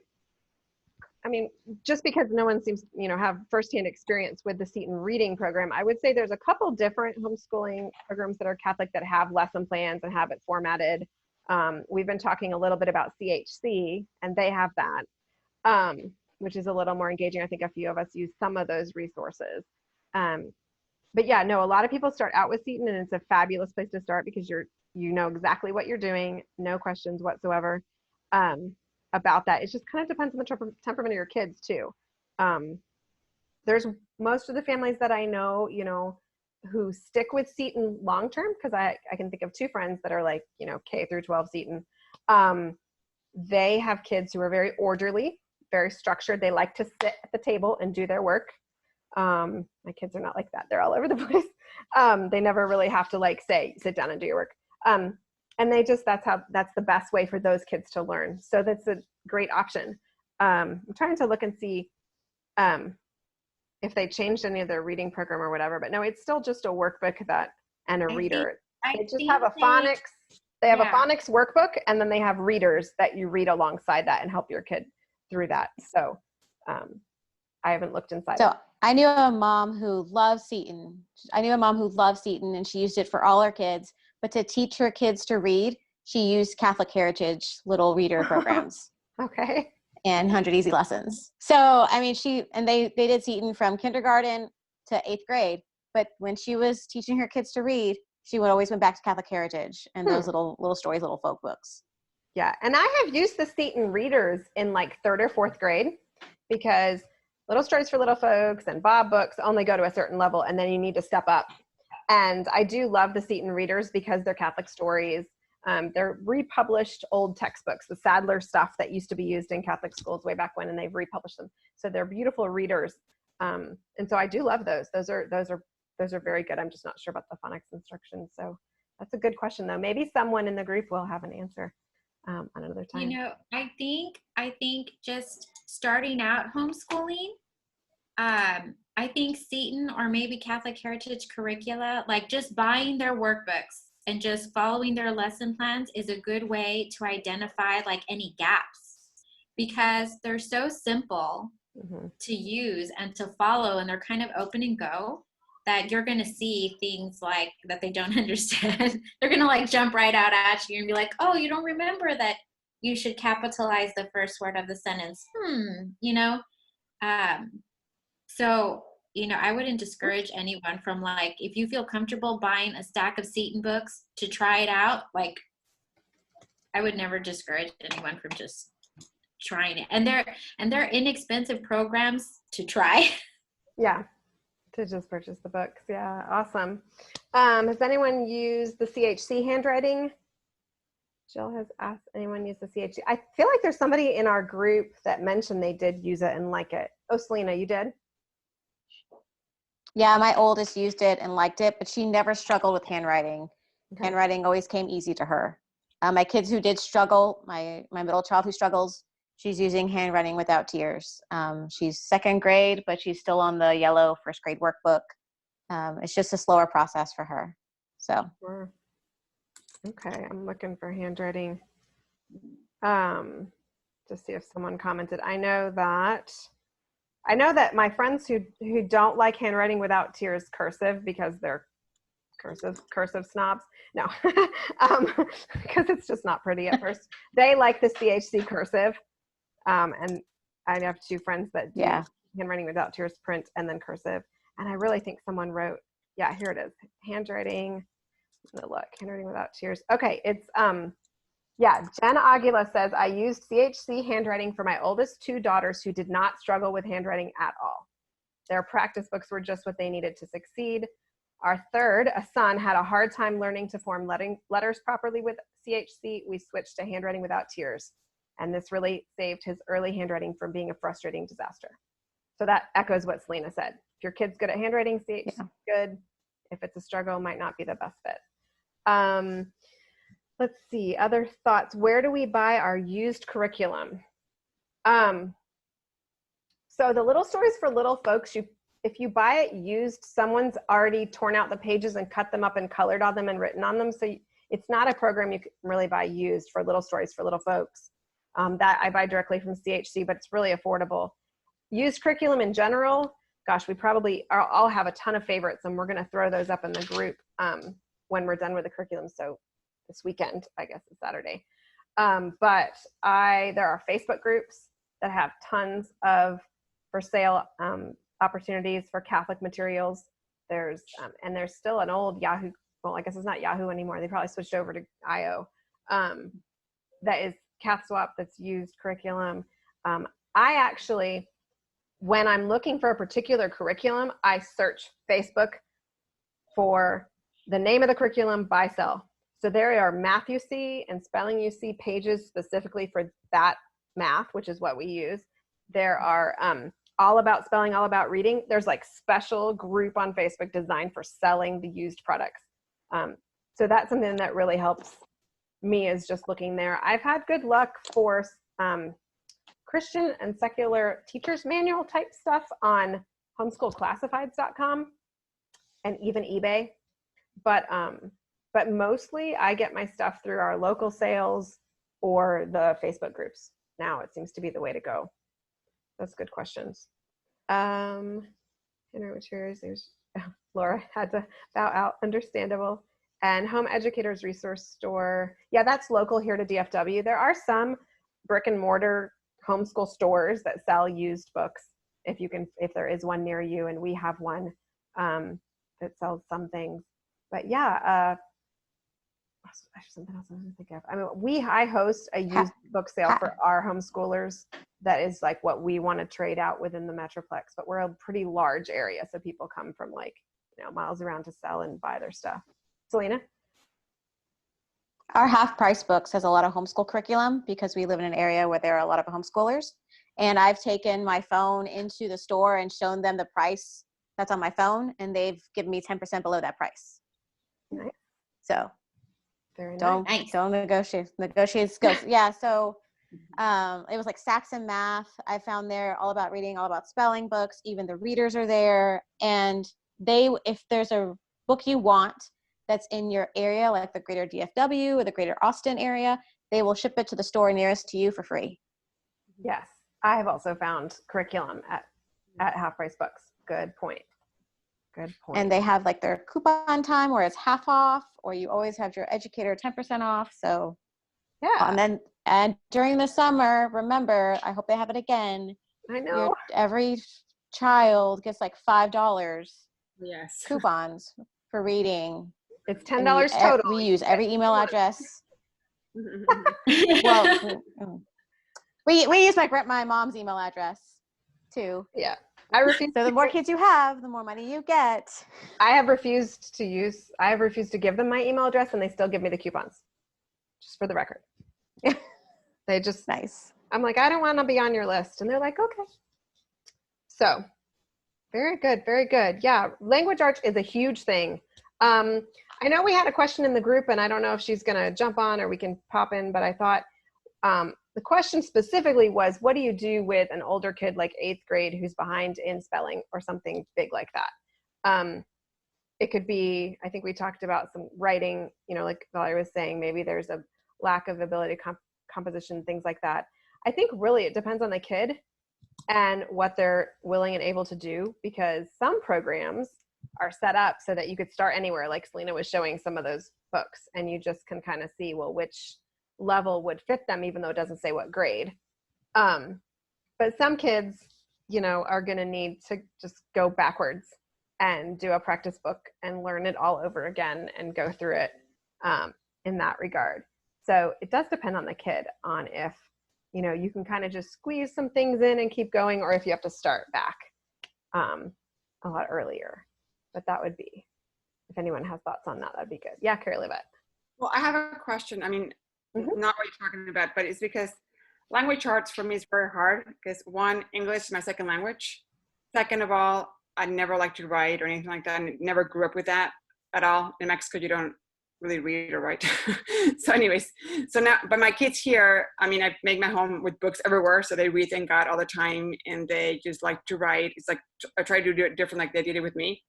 just because no one seems to, have firsthand experience with the Seton reading program, I would say there's a couple different homeschooling programs that are Catholic that have lesson plans and have it formatted. We've been talking a little bit about CHC, and they have that, which is a little more engaging. I think a few of us use some of those resources. But yeah, no, a lot of people start out with Seton, and it's a fabulous place to start because you know exactly what you're doing, no questions whatsoever about that. It just kind of depends on the temperament of your kids too. There's most of the families that I know, who stick with Seton long term, because I can think of 2 friends that are like, K through 12 Seton. They have kids who are very orderly, very structured. They like to sit at the table and do their work. My kids are not like that. They're all over the place. They never really have to say, sit down and do your work. And that's the best way for those kids to learn. So that's a great option. I'm trying to look and see if they changed any of their reading program or whatever, but no, it's still just a workbook and a reader. They just have a phonics. They have a phonics workbook, and then they have readers that you read alongside that and help your kid through that. So I haven't looked inside. So I knew a mom who loves Seton. And she used it for all her kids. But to teach her kids to read, she used Catholic Heritage little reader programs. Okay. And 100 easy lessons. So, they did Seton from kindergarten to 8th grade. But when she was teaching her kids to read, she always went back to Catholic Heritage and those little stories, little folk books. Yeah. And I have used the Seton readers in 3rd or 4th grade because Little Stories for Little Folks and Bob books only go to a certain level, and then you need to step up. And I do love the Seton readers because they're Catholic stories. They're republished old textbooks, the Sadler stuff that used to be used in Catholic schools way back when, and they've republished them. So they're beautiful readers. And so I do love those. Those are very good. I'm just not sure about the phonics instructions. So that's a good question though. Maybe someone in the group will have an answer on another time. I think just starting out homeschooling, I think Seton or maybe Catholic Heritage curricula, like just buying their workbooks and just following their lesson plans is a good way to identify like any gaps, because they're so simple to use and to follow, and they're kind of open and go, that you're going to see things like that they don't understand. They're going to like jump right out at you and be like, oh, you don't remember that you should capitalize the first word of the sentence. You know? So, you know, I wouldn't discourage anyone from, like, if you feel comfortable buying a stack of Seton books to try it out, like, I would never discourage anyone from just trying it. And they're inexpensive programs to try. Yeah, to just purchase the books. Yeah, awesome. Has anyone used the CHC handwriting? Jill has asked, anyone use the CHC? I feel like there's somebody in our group that mentioned they did use it and like it. Oh, Selena, you did? Yeah, my oldest used it and liked it, but she never struggled with handwriting. Okay. Handwriting always came easy to her. My kids who did struggle, my middle child who struggles, she's using Handwriting Without Tears. She's second grade, but she's still on the yellow first grade workbook. It's just a slower process for her. So. Sure. Okay, I'm looking for handwriting to see if someone commented. I know that my friends who don't like Handwriting Without Tears cursive because they're cursive snobs. No, because it's just not pretty at first. They like the CHC cursive, and I have two friends that do Handwriting Without Tears print and then cursive. And I really think someone wrote, yeah, here it is, handwriting. Look, Handwriting Without Tears. Okay, it's yeah, Jen Aguila says, I used CHC handwriting for my oldest two daughters who did not struggle with handwriting at all. Their practice books were just what they needed to succeed. Our third, a son, had a hard time learning to form letters properly with CHC. We switched to Handwriting Without Tears, and this really saved his early handwriting from being a frustrating disaster. So that echoes what Selena said. If your kid's good at handwriting, CHC is good. If it's a struggle, might not be the best fit. Let's see, other thoughts. Where do we buy our used curriculum? So the Little Stories for Little Folks, if you buy it used, someone's already torn out the pages and cut them up and colored on them and written on them. So it's not a program you can really buy used for Little Stories for Little Folks. That I buy directly from CHC, but it's really affordable. Used curriculum in general, gosh, we probably all have a ton of favorites, and we're going to throw those up in the group when we're done with the curriculum. So this weekend, I guess it's Saturday. But there are Facebook groups that have tons of for sale opportunities for Catholic materials. There's still an old Yahoo, well, I guess it's not Yahoo anymore. They probably switched over to IO. That is CathSwap, that's used curriculum. I actually, when I'm looking for a particular curriculum, I search Facebook for the name of the curriculum, buy, sell. So there are Math UC and Spelling UC pages specifically for that math, which is what we use. There are All About Spelling, All About Reading. There's like special group on Facebook designed for selling the used products. So that's something that really helps me, is just looking there. I've had good luck for Christian and secular teacher's manual type stuff on homeschoolclassifieds.com and even eBay. But mostly I get my stuff through our local sales or the Facebook groups. Now it seems to be the way to go. That's good questions. Laura had to bow out, understandable. And Home Educators Resource Store. Yeah, that's local here to DFW. There are some brick and mortar homeschool stores that sell used books. If there is one near you, and we have one that sells some things. But yeah, something else I want to think of. I mean, I host a used book sale for our homeschoolers. That is like what we want to trade out within the Metroplex, but we're a pretty large area. So people come from like, miles around to sell and buy their stuff. Selena? Our Half Price Books has a lot of homeschool curriculum because we live in an area where there are a lot of homeschoolers. And I've taken my phone into the store and shown them the price that's on my phone, and they've given me 10% below that price. Nice. So Very don't nice. negotiate. Negotiate goes. Yeah. So It was like Saxon Math. I found there all about reading, all about spelling books. Even the readers are there. And if there's a book you want that's in your area, like the greater DFW or the greater Austin area, they will ship it to the store nearest to you for free. Yes. I have also found curriculum at Half Price Books. Good point. Good point. And they have like their coupon time where it's half off, or you always have your educator 10% off. So yeah. And during the summer, remember, I hope they have it again. I know. Every child gets like $5 Yes. coupons for reading. It's $10 total. We use every email address. Well, we use my mom's email address too. Yeah. I refuse. So the more kids you have, the more money you get. I have refused to give them my email address, and they still give me the coupons. Just for the record. They just nice. I'm like, I don't want to be on your list. And they're like, okay. So very good. Very good. Yeah. Language arts is a huge thing. I know we had a question in the group, and I don't know if she's going to jump on or we can pop in, but I thought the question specifically was, what do you do with an older kid like 8th grade who's behind in spelling or something big like that? It could be, I think we talked about some writing, like Valerie was saying, maybe there's a lack of ability composition, things like that. I think really it depends on the kid and what they're willing and able to do, because some programs are set up so that you could start anywhere, like Selena was showing some of those books, and you just can kind of see, well, which level would fit them, even though it doesn't say what grade. But some kids, are going to need to just go backwards and do a practice book and learn it all over again and go through it in that regard. So it does depend on the kid on if, you can kind of just squeeze some things in and keep going, or if you have to start back a lot earlier. But that would be, if anyone has thoughts on that, that'd be good. Yeah, Carrie Livette. Well, I have a question. I mean, not what you're talking about, but it's because language arts for me is very hard because, one, English is my second language. Second of all, I never liked to write or anything like that. I never grew up with that at all. In Mexico, you don't really read or write. So anyways, so now, but my kids here, I mean, I make my home with books everywhere. So they read Thank God all the time, and they just like to write. It's like, I try to do it different like they did it with me.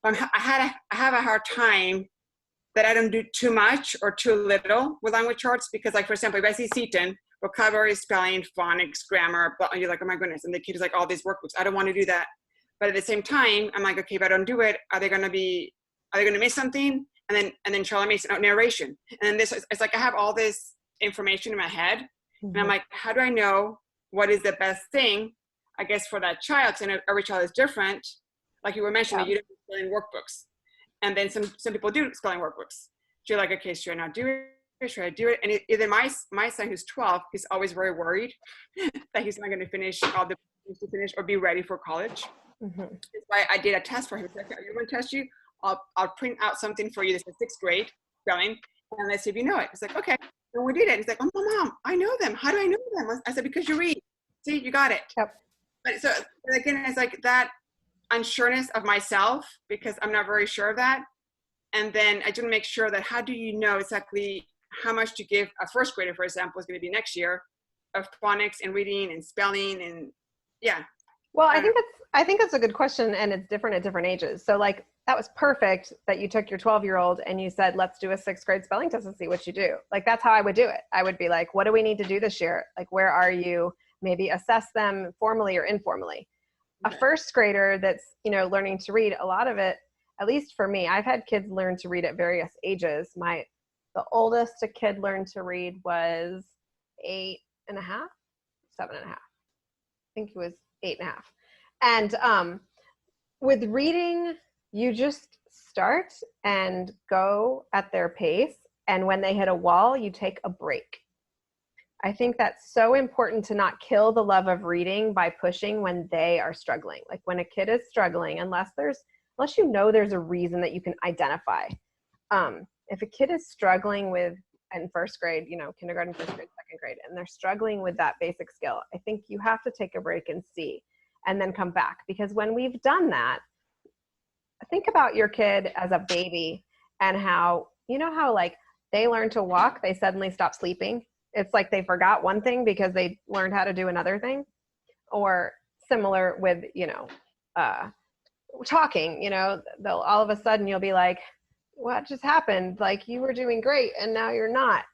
But I have a hard time that I don't do too much or too little with language arts, because like, for example, if I see Seton, vocabulary, spelling, phonics, grammar, but you're like, oh my goodness. And the kid is like, all these workbooks, I don't want to do that. But at the same time, I'm like, okay, if I don't do it, are they going to miss something? And then Charlotte makes a narration. And then it's like, I have all this information in my head. And I'm like, how do I know what is the best thing, I guess, for that child? So every child is different. Like you were mentioning, you don't do spelling workbooks. And then some people do spelling workbooks. So you're like, okay, should I not do it? Should I do it? And either my son, who's 12, he's always very worried that he's not going to finish all the things to finish or be ready for college. That's why I did a test for him. He's like, are you going to test you? I'll print out something for you. This is 6th grade spelling, and let's see if you know it. It's like, okay. And we did it. He's like, oh, Mom, I know them. How do I know them? I said, because you read. See, you got it. Yep. But again, it's like that unsureness of myself, because I'm not very sure of that. And then I didn't make sure that, how do you know exactly how much to give a 1st grader, for example, is going to be next year of phonics and reading and spelling and Well, I think that's a good question, and it's different at different ages. So like, that was perfect that you took your 12-year-old and you said, let's do a 6th grade spelling test and see what you do. Like, that's how I would do it. I would be like, what do we need to do this year? Like, where are you? Maybe assess them formally or informally. A 1st grader that's, learning to read, a lot of it, at least for me, I've had kids learn to read at various ages. The oldest a kid learned to read was 8.5, 7.5. I think he was 8.5. And with reading, you just start and go at their pace. And when they hit a wall, you take a break. I think that's so important to not kill the love of reading by pushing when they are struggling. Like when a kid is struggling, unless there's a reason that you can identify. If a kid is struggling with, in 1st grade, kindergarten, 1st grade, 2nd grade, and they're struggling with that basic skill, I think you have to take a break and see, and then come back. Because when we've done that, think about your kid as a baby and how like they learn to walk, they suddenly stop sleeping. it's like they forgot one thing because they learned how to do another thing. Or similar with, talking, they'll all of a sudden you'll be like, what just happened? Like, you were doing great and now you're not.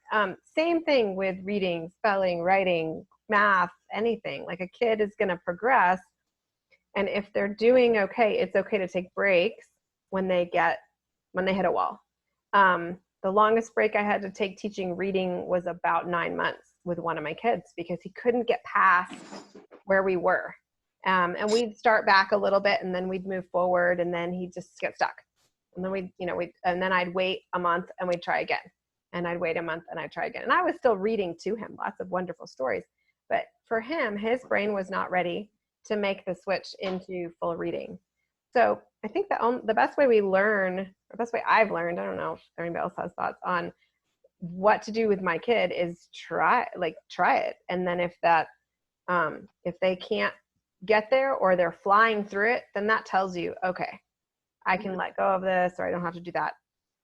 Same thing with reading, spelling, writing, math, anything. Like, a kid is going to progress. And if they're doing okay, it's okay to take breaks when they hit a wall. The longest break I had to take teaching reading was about 9 months with one of my kids, because he couldn't get past where we were. And we'd start back a little bit and then we'd move forward, and then he'd just get stuck. And then and then I'd wait a month and we'd try again. And I'd wait a month and I'd try again. And I was still reading to him, lots of wonderful stories. But for him, his brain was not ready to make the switch into full reading. So I think the best way we learn, or the best way I've learned, I don't know if anybody else has thoughts on what to do with my kid, is try it. And then if they can't get there or they're flying through it, then that tells you, okay, I can let go of this, or I don't have to do that.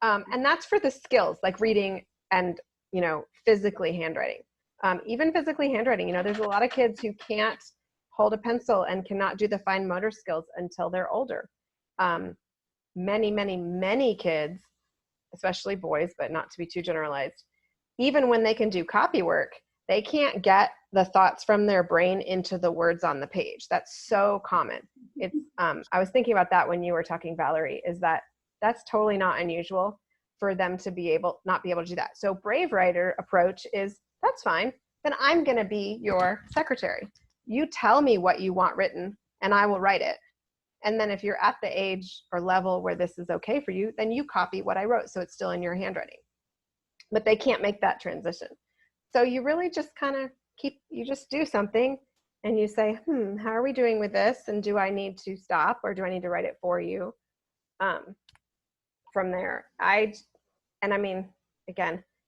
And that's for the skills like reading and, physically handwriting. Even physically handwriting, there's a lot of kids who can't hold a pencil and cannot do the fine motor skills until they're older. Many, many, many kids, especially boys, but not to be too generalized, even when they can do copy work, they can't get the thoughts from their brain into the words on the page. That's so common. It's I was thinking about that when you were talking, Valerie, is that's totally not unusual for them to not be able to do that. So Brave Writer approach is, that's fine. Then I'm going to be your secretary. You tell me what you want written and I will write it. And then if you're at the age or level where this is okay for you, then you copy what I wrote so it's still in your handwriting. But they can't make that transition. So you really just kind of you just do something and you say, how are we doing with this? And do I need to stop, or do I need to write it for you? From there, again,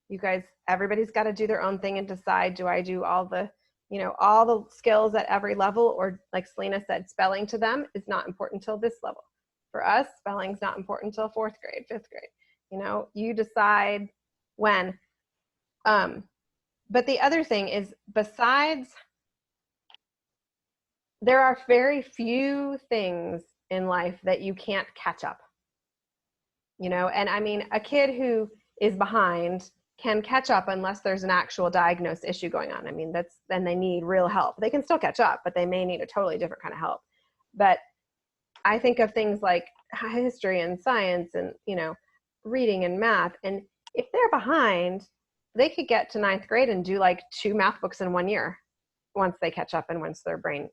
you guys, everybody's got to do their own thing and decide, do I do all the skills at every level? Or like Selena said, spelling to them is not important till this level. For us, spelling's not important till 4th grade, 5th grade. You decide when. But the other thing is, there are very few things in life that you can't catch up. And a kid who is behind can catch up unless there's an actual diagnosed issue going on. Then they need real help. They can still catch up, but they may need a totally different kind of help. But I think of things like history and science and, reading and math. And if they're behind, they could get to 9th grade and do like 2 math books in 1 year once they catch up and once their brain,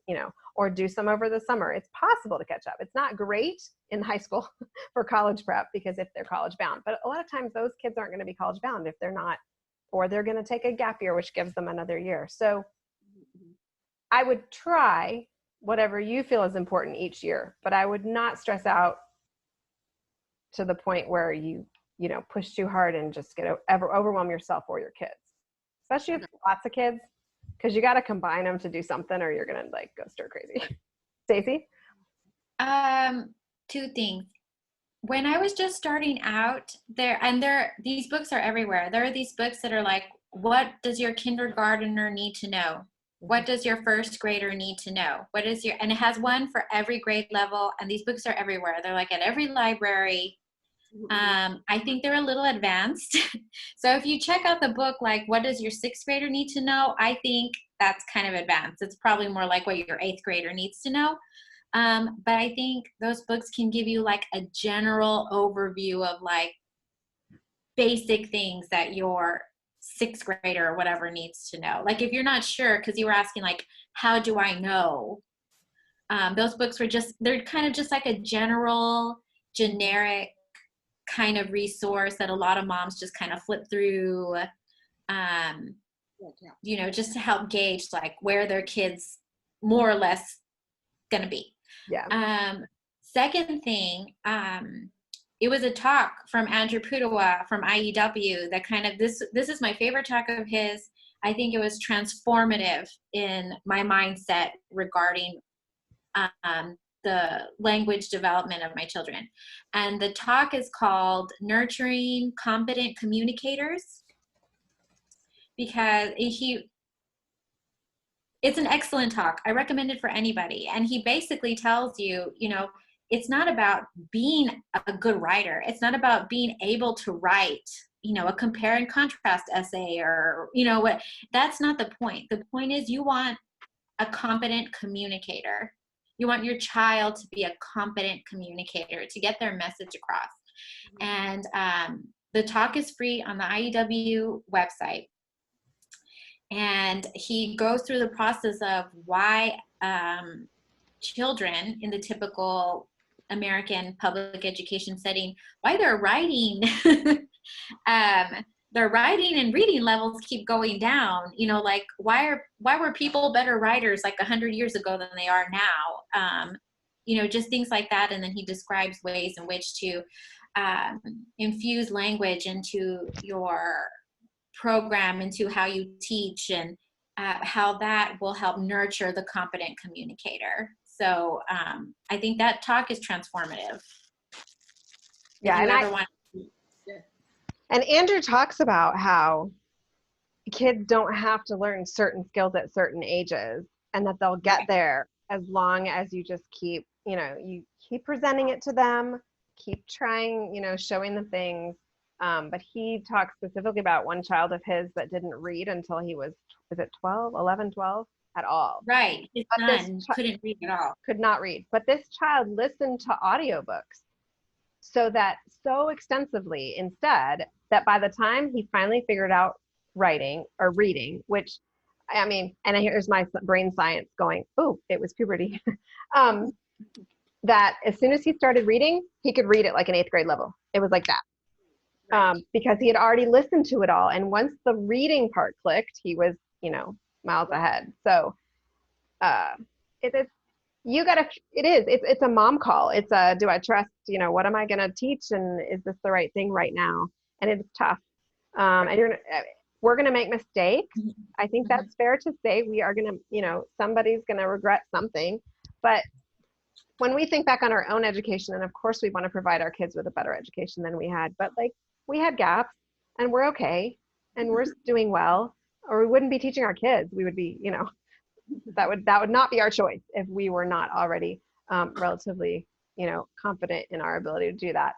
or do some over the summer. It's possible to catch up. It's not great in high school for college prep, because if they're college bound, but a lot of times those kids aren't going to be college bound if they're not, or they're going to take a gap year, which gives them another year. So I would try whatever you feel is important each year, but I would not stress out to the point where you push too hard and just overwhelm yourself or your kids, especially if lots of kids, because you got to combine them to do something or you're going to go stir crazy. Stacey? 2 things. When I was just starting out these books are everywhere. There are these books that are like, what does your kindergartner need to know? What does your 1st grader need to know? And it has one for every grade level. And these books are everywhere. They're like at every library. I think they're a little advanced. So if you check out the book, like, what does your 6th grader need to know? I think that's kind of advanced. It's probably more like what your 8th grader needs to know. But I think those books can give you like a general overview of like basic things that your 6th grader or whatever needs to know. Like if you're not sure, because you were asking like, how do I know? Those books they're kind of just like a generic kind of resource that a lot of moms just kind of flip through, just to help gauge like where their kids more or less gonna be. Yeah. Second thing, it was a talk from Andrew Pudewa from IEW that kind of, this is my favorite talk of his. I think it was transformative in my mindset regarding the language development of my children. And the talk is called Nurturing Competent Communicators. because it's an excellent talk. I recommend it for anybody. And he basically tells you, you know, it's not about being a good writer. It's not about being able to write, you know, a compare and contrast essay or, you know, what. That's not the point. The point is you want a competent communicator. You want your child to be a competent communicator, to get their message across. And the talk is free on the IEW website. And he goes through the process of why children in the typical American public education setting, why their writing, their writing and reading levels keep going down. You know, like why were people better writers like 100 years ago than they are now? You know, just things like that. And then he describes ways in which to infuse language into your program, into how you teach, and how that will help nurture the competent communicator. So I think that talk is transformative. Yeah, and Andrew talks about how kids don't have to learn certain skills at certain ages, and that they'll get there as long as you just keep, you know, you keep presenting it to them, keep trying, you know, showing them things. But he talks specifically about one child of his that didn't read until he was it 11, 12 at all? Right. His son couldn't read at all. Could not read. But this child listened to audiobooks so extensively instead that by the time he finally figured out writing or reading, which, I mean, and here's my brain science going, oh, it was puberty. That as soon as he started reading, he could read at like an 8th grade level. It was like that. Because he had already listened to it all. And once the reading part clicked, he was, you know, miles ahead. So it's a mom call. It's do I trust, you know, what am I going to teach? And is this the right thing right now? And it's tough. And we're going to make mistakes. I think that's fair to say. We are going to, you know, somebody's going to regret something. But when we think back on our own education, and of course we want to provide our kids with a better education than we had, but like we had gaps and we're okay and we're doing well, or we wouldn't be teaching our kids. We would be, you know, that would not be our choice if we were not already relatively, you know, confident in our ability to do that,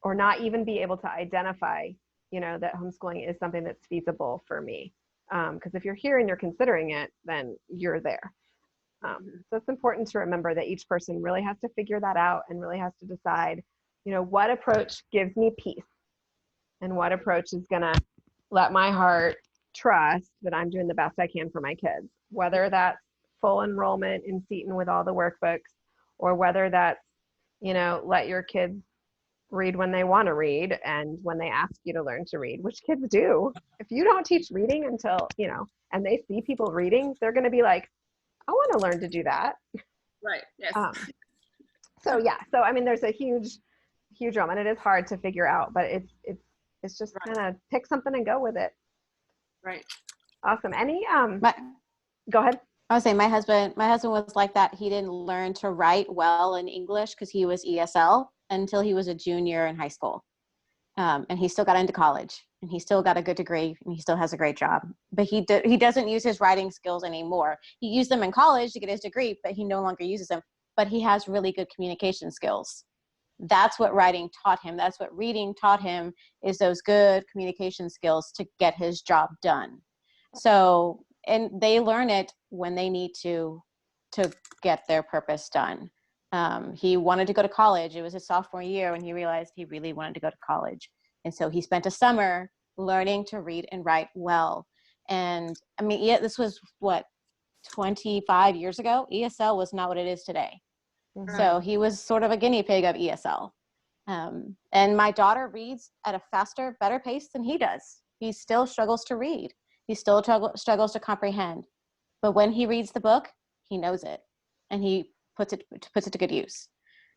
or not even be able to identify, you know, that homeschooling is something that's feasible for me. Because if you're here and you're considering it, then you're there. So it's important to remember that each person really has to figure that out and really has to decide, you know, what approach gives me peace and what approach is going to let my heart trust that I'm doing the best I can for my kids, whether that's full enrollment in Seton with all the workbooks, or whether that's, you know, let your kids read when they want to read and when they ask you to learn to read, which kids do. If you don't teach reading until, you know, and they see people reading, they're going to be like, I want to learn to do that. Right. Yes. So yeah. So I mean, there's a huge realm, and it is hard to figure out, but it's just kind of pick something and go with it. Right. Awesome. Any go ahead. I was saying my husband was like that. He didn't learn to write well in English because he was ESL until he was a junior in high school. And he still got into college and he still got a good degree and he still has a great job, but he doesn't use his writing skills anymore. He used them in college to get his degree, but he no longer uses them, but he has really good communication skills. That's what writing taught him. That's what reading taught him, is those good communication skills to get his job done. So, and they learn it when they need to get their purpose done. He wanted to go to college. It was his sophomore year when he realized he really wanted to go to college. And so he spent a summer learning to read and write well. And I mean, this was 25 years ago. ESL was not what it is today. Mm-hmm. So he was sort of a guinea pig of ESL. And my daughter reads at a faster, better pace than he does. He still struggles to read. He still struggles to comprehend. But when he reads the book, he knows it. And he puts it to good use.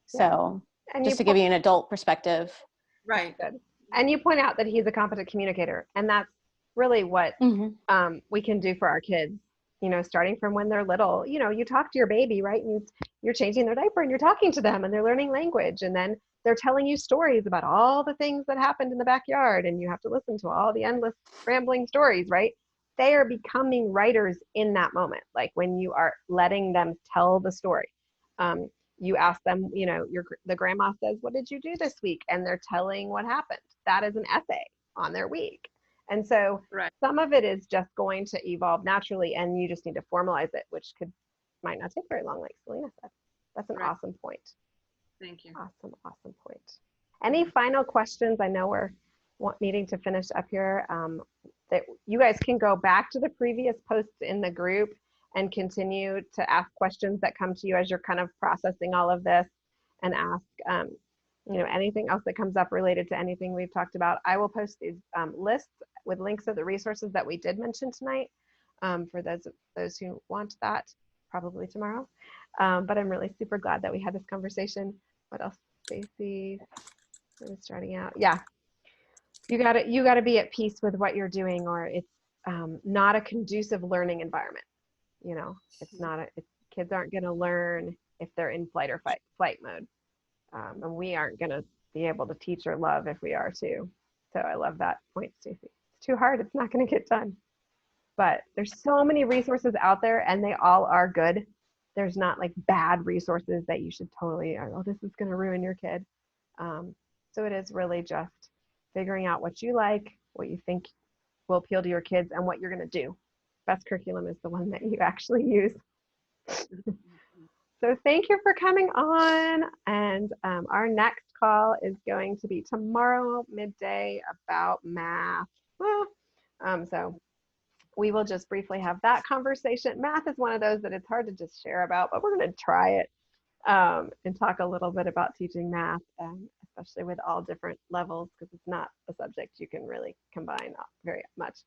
So and just to give you an adult perspective. Right. Good. And you point out that he's a competent communicator, and that's really what we can do for our kids, you know, starting from when they're little. You know, you talk to your baby, right? And you're changing their diaper and you're talking to them and they're learning language. And then they're telling you stories about all the things that happened in the backyard, and you have to listen to all the endless rambling stories, right? They are becoming writers in that moment, like when you are letting them tell the story. You ask them, you know, the grandma says, what did you do this week? And they're telling what happened. That is an essay on their week. And so some of it is just going to evolve naturally, and you just need to formalize it, which might not take very long, like Selena said. That's an awesome point. Thank you. Awesome point. Any final questions? I know we're needing to finish up here. That you guys can go back to the previous posts in the group and continue to ask questions that come to you as you're kind of processing all of this, and ask you know, anything else that comes up related to anything we've talked about. I will post these lists with links of the resources that we did mention tonight for those who want that, probably tomorrow. But I'm really super glad that we had this conversation. What else, Stacy? Starting out, yeah. You gotta be at peace with what you're doing, or it's not a conducive learning environment. You know, it's not kids aren't gonna learn if they're in flight or flight mode. And we aren't gonna be able to teach or love if we are too. So I love that point, Stacy. It's too hard, it's not gonna get done. But there's so many resources out there, and they all are good. There's not like bad resources that you should totally, oh, this is gonna ruin your kid. So it is really just figuring out what you like, what you think will appeal to your kids, and what you're gonna do. Best curriculum is the one that you actually use. So thank you for coming on. And our next call is going to be tomorrow midday about math. Well, so we will just briefly have that conversation. Math is one of those that it's hard to just share about, but we're going to try it and talk a little bit about teaching math, especially with all different levels, because it's not a subject you can really combine very much,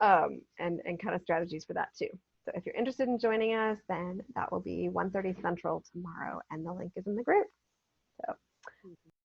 and kind of strategies for that too. So if you're interested in joining us, then that will be 1:30 Central tomorrow, and the link is in the group. So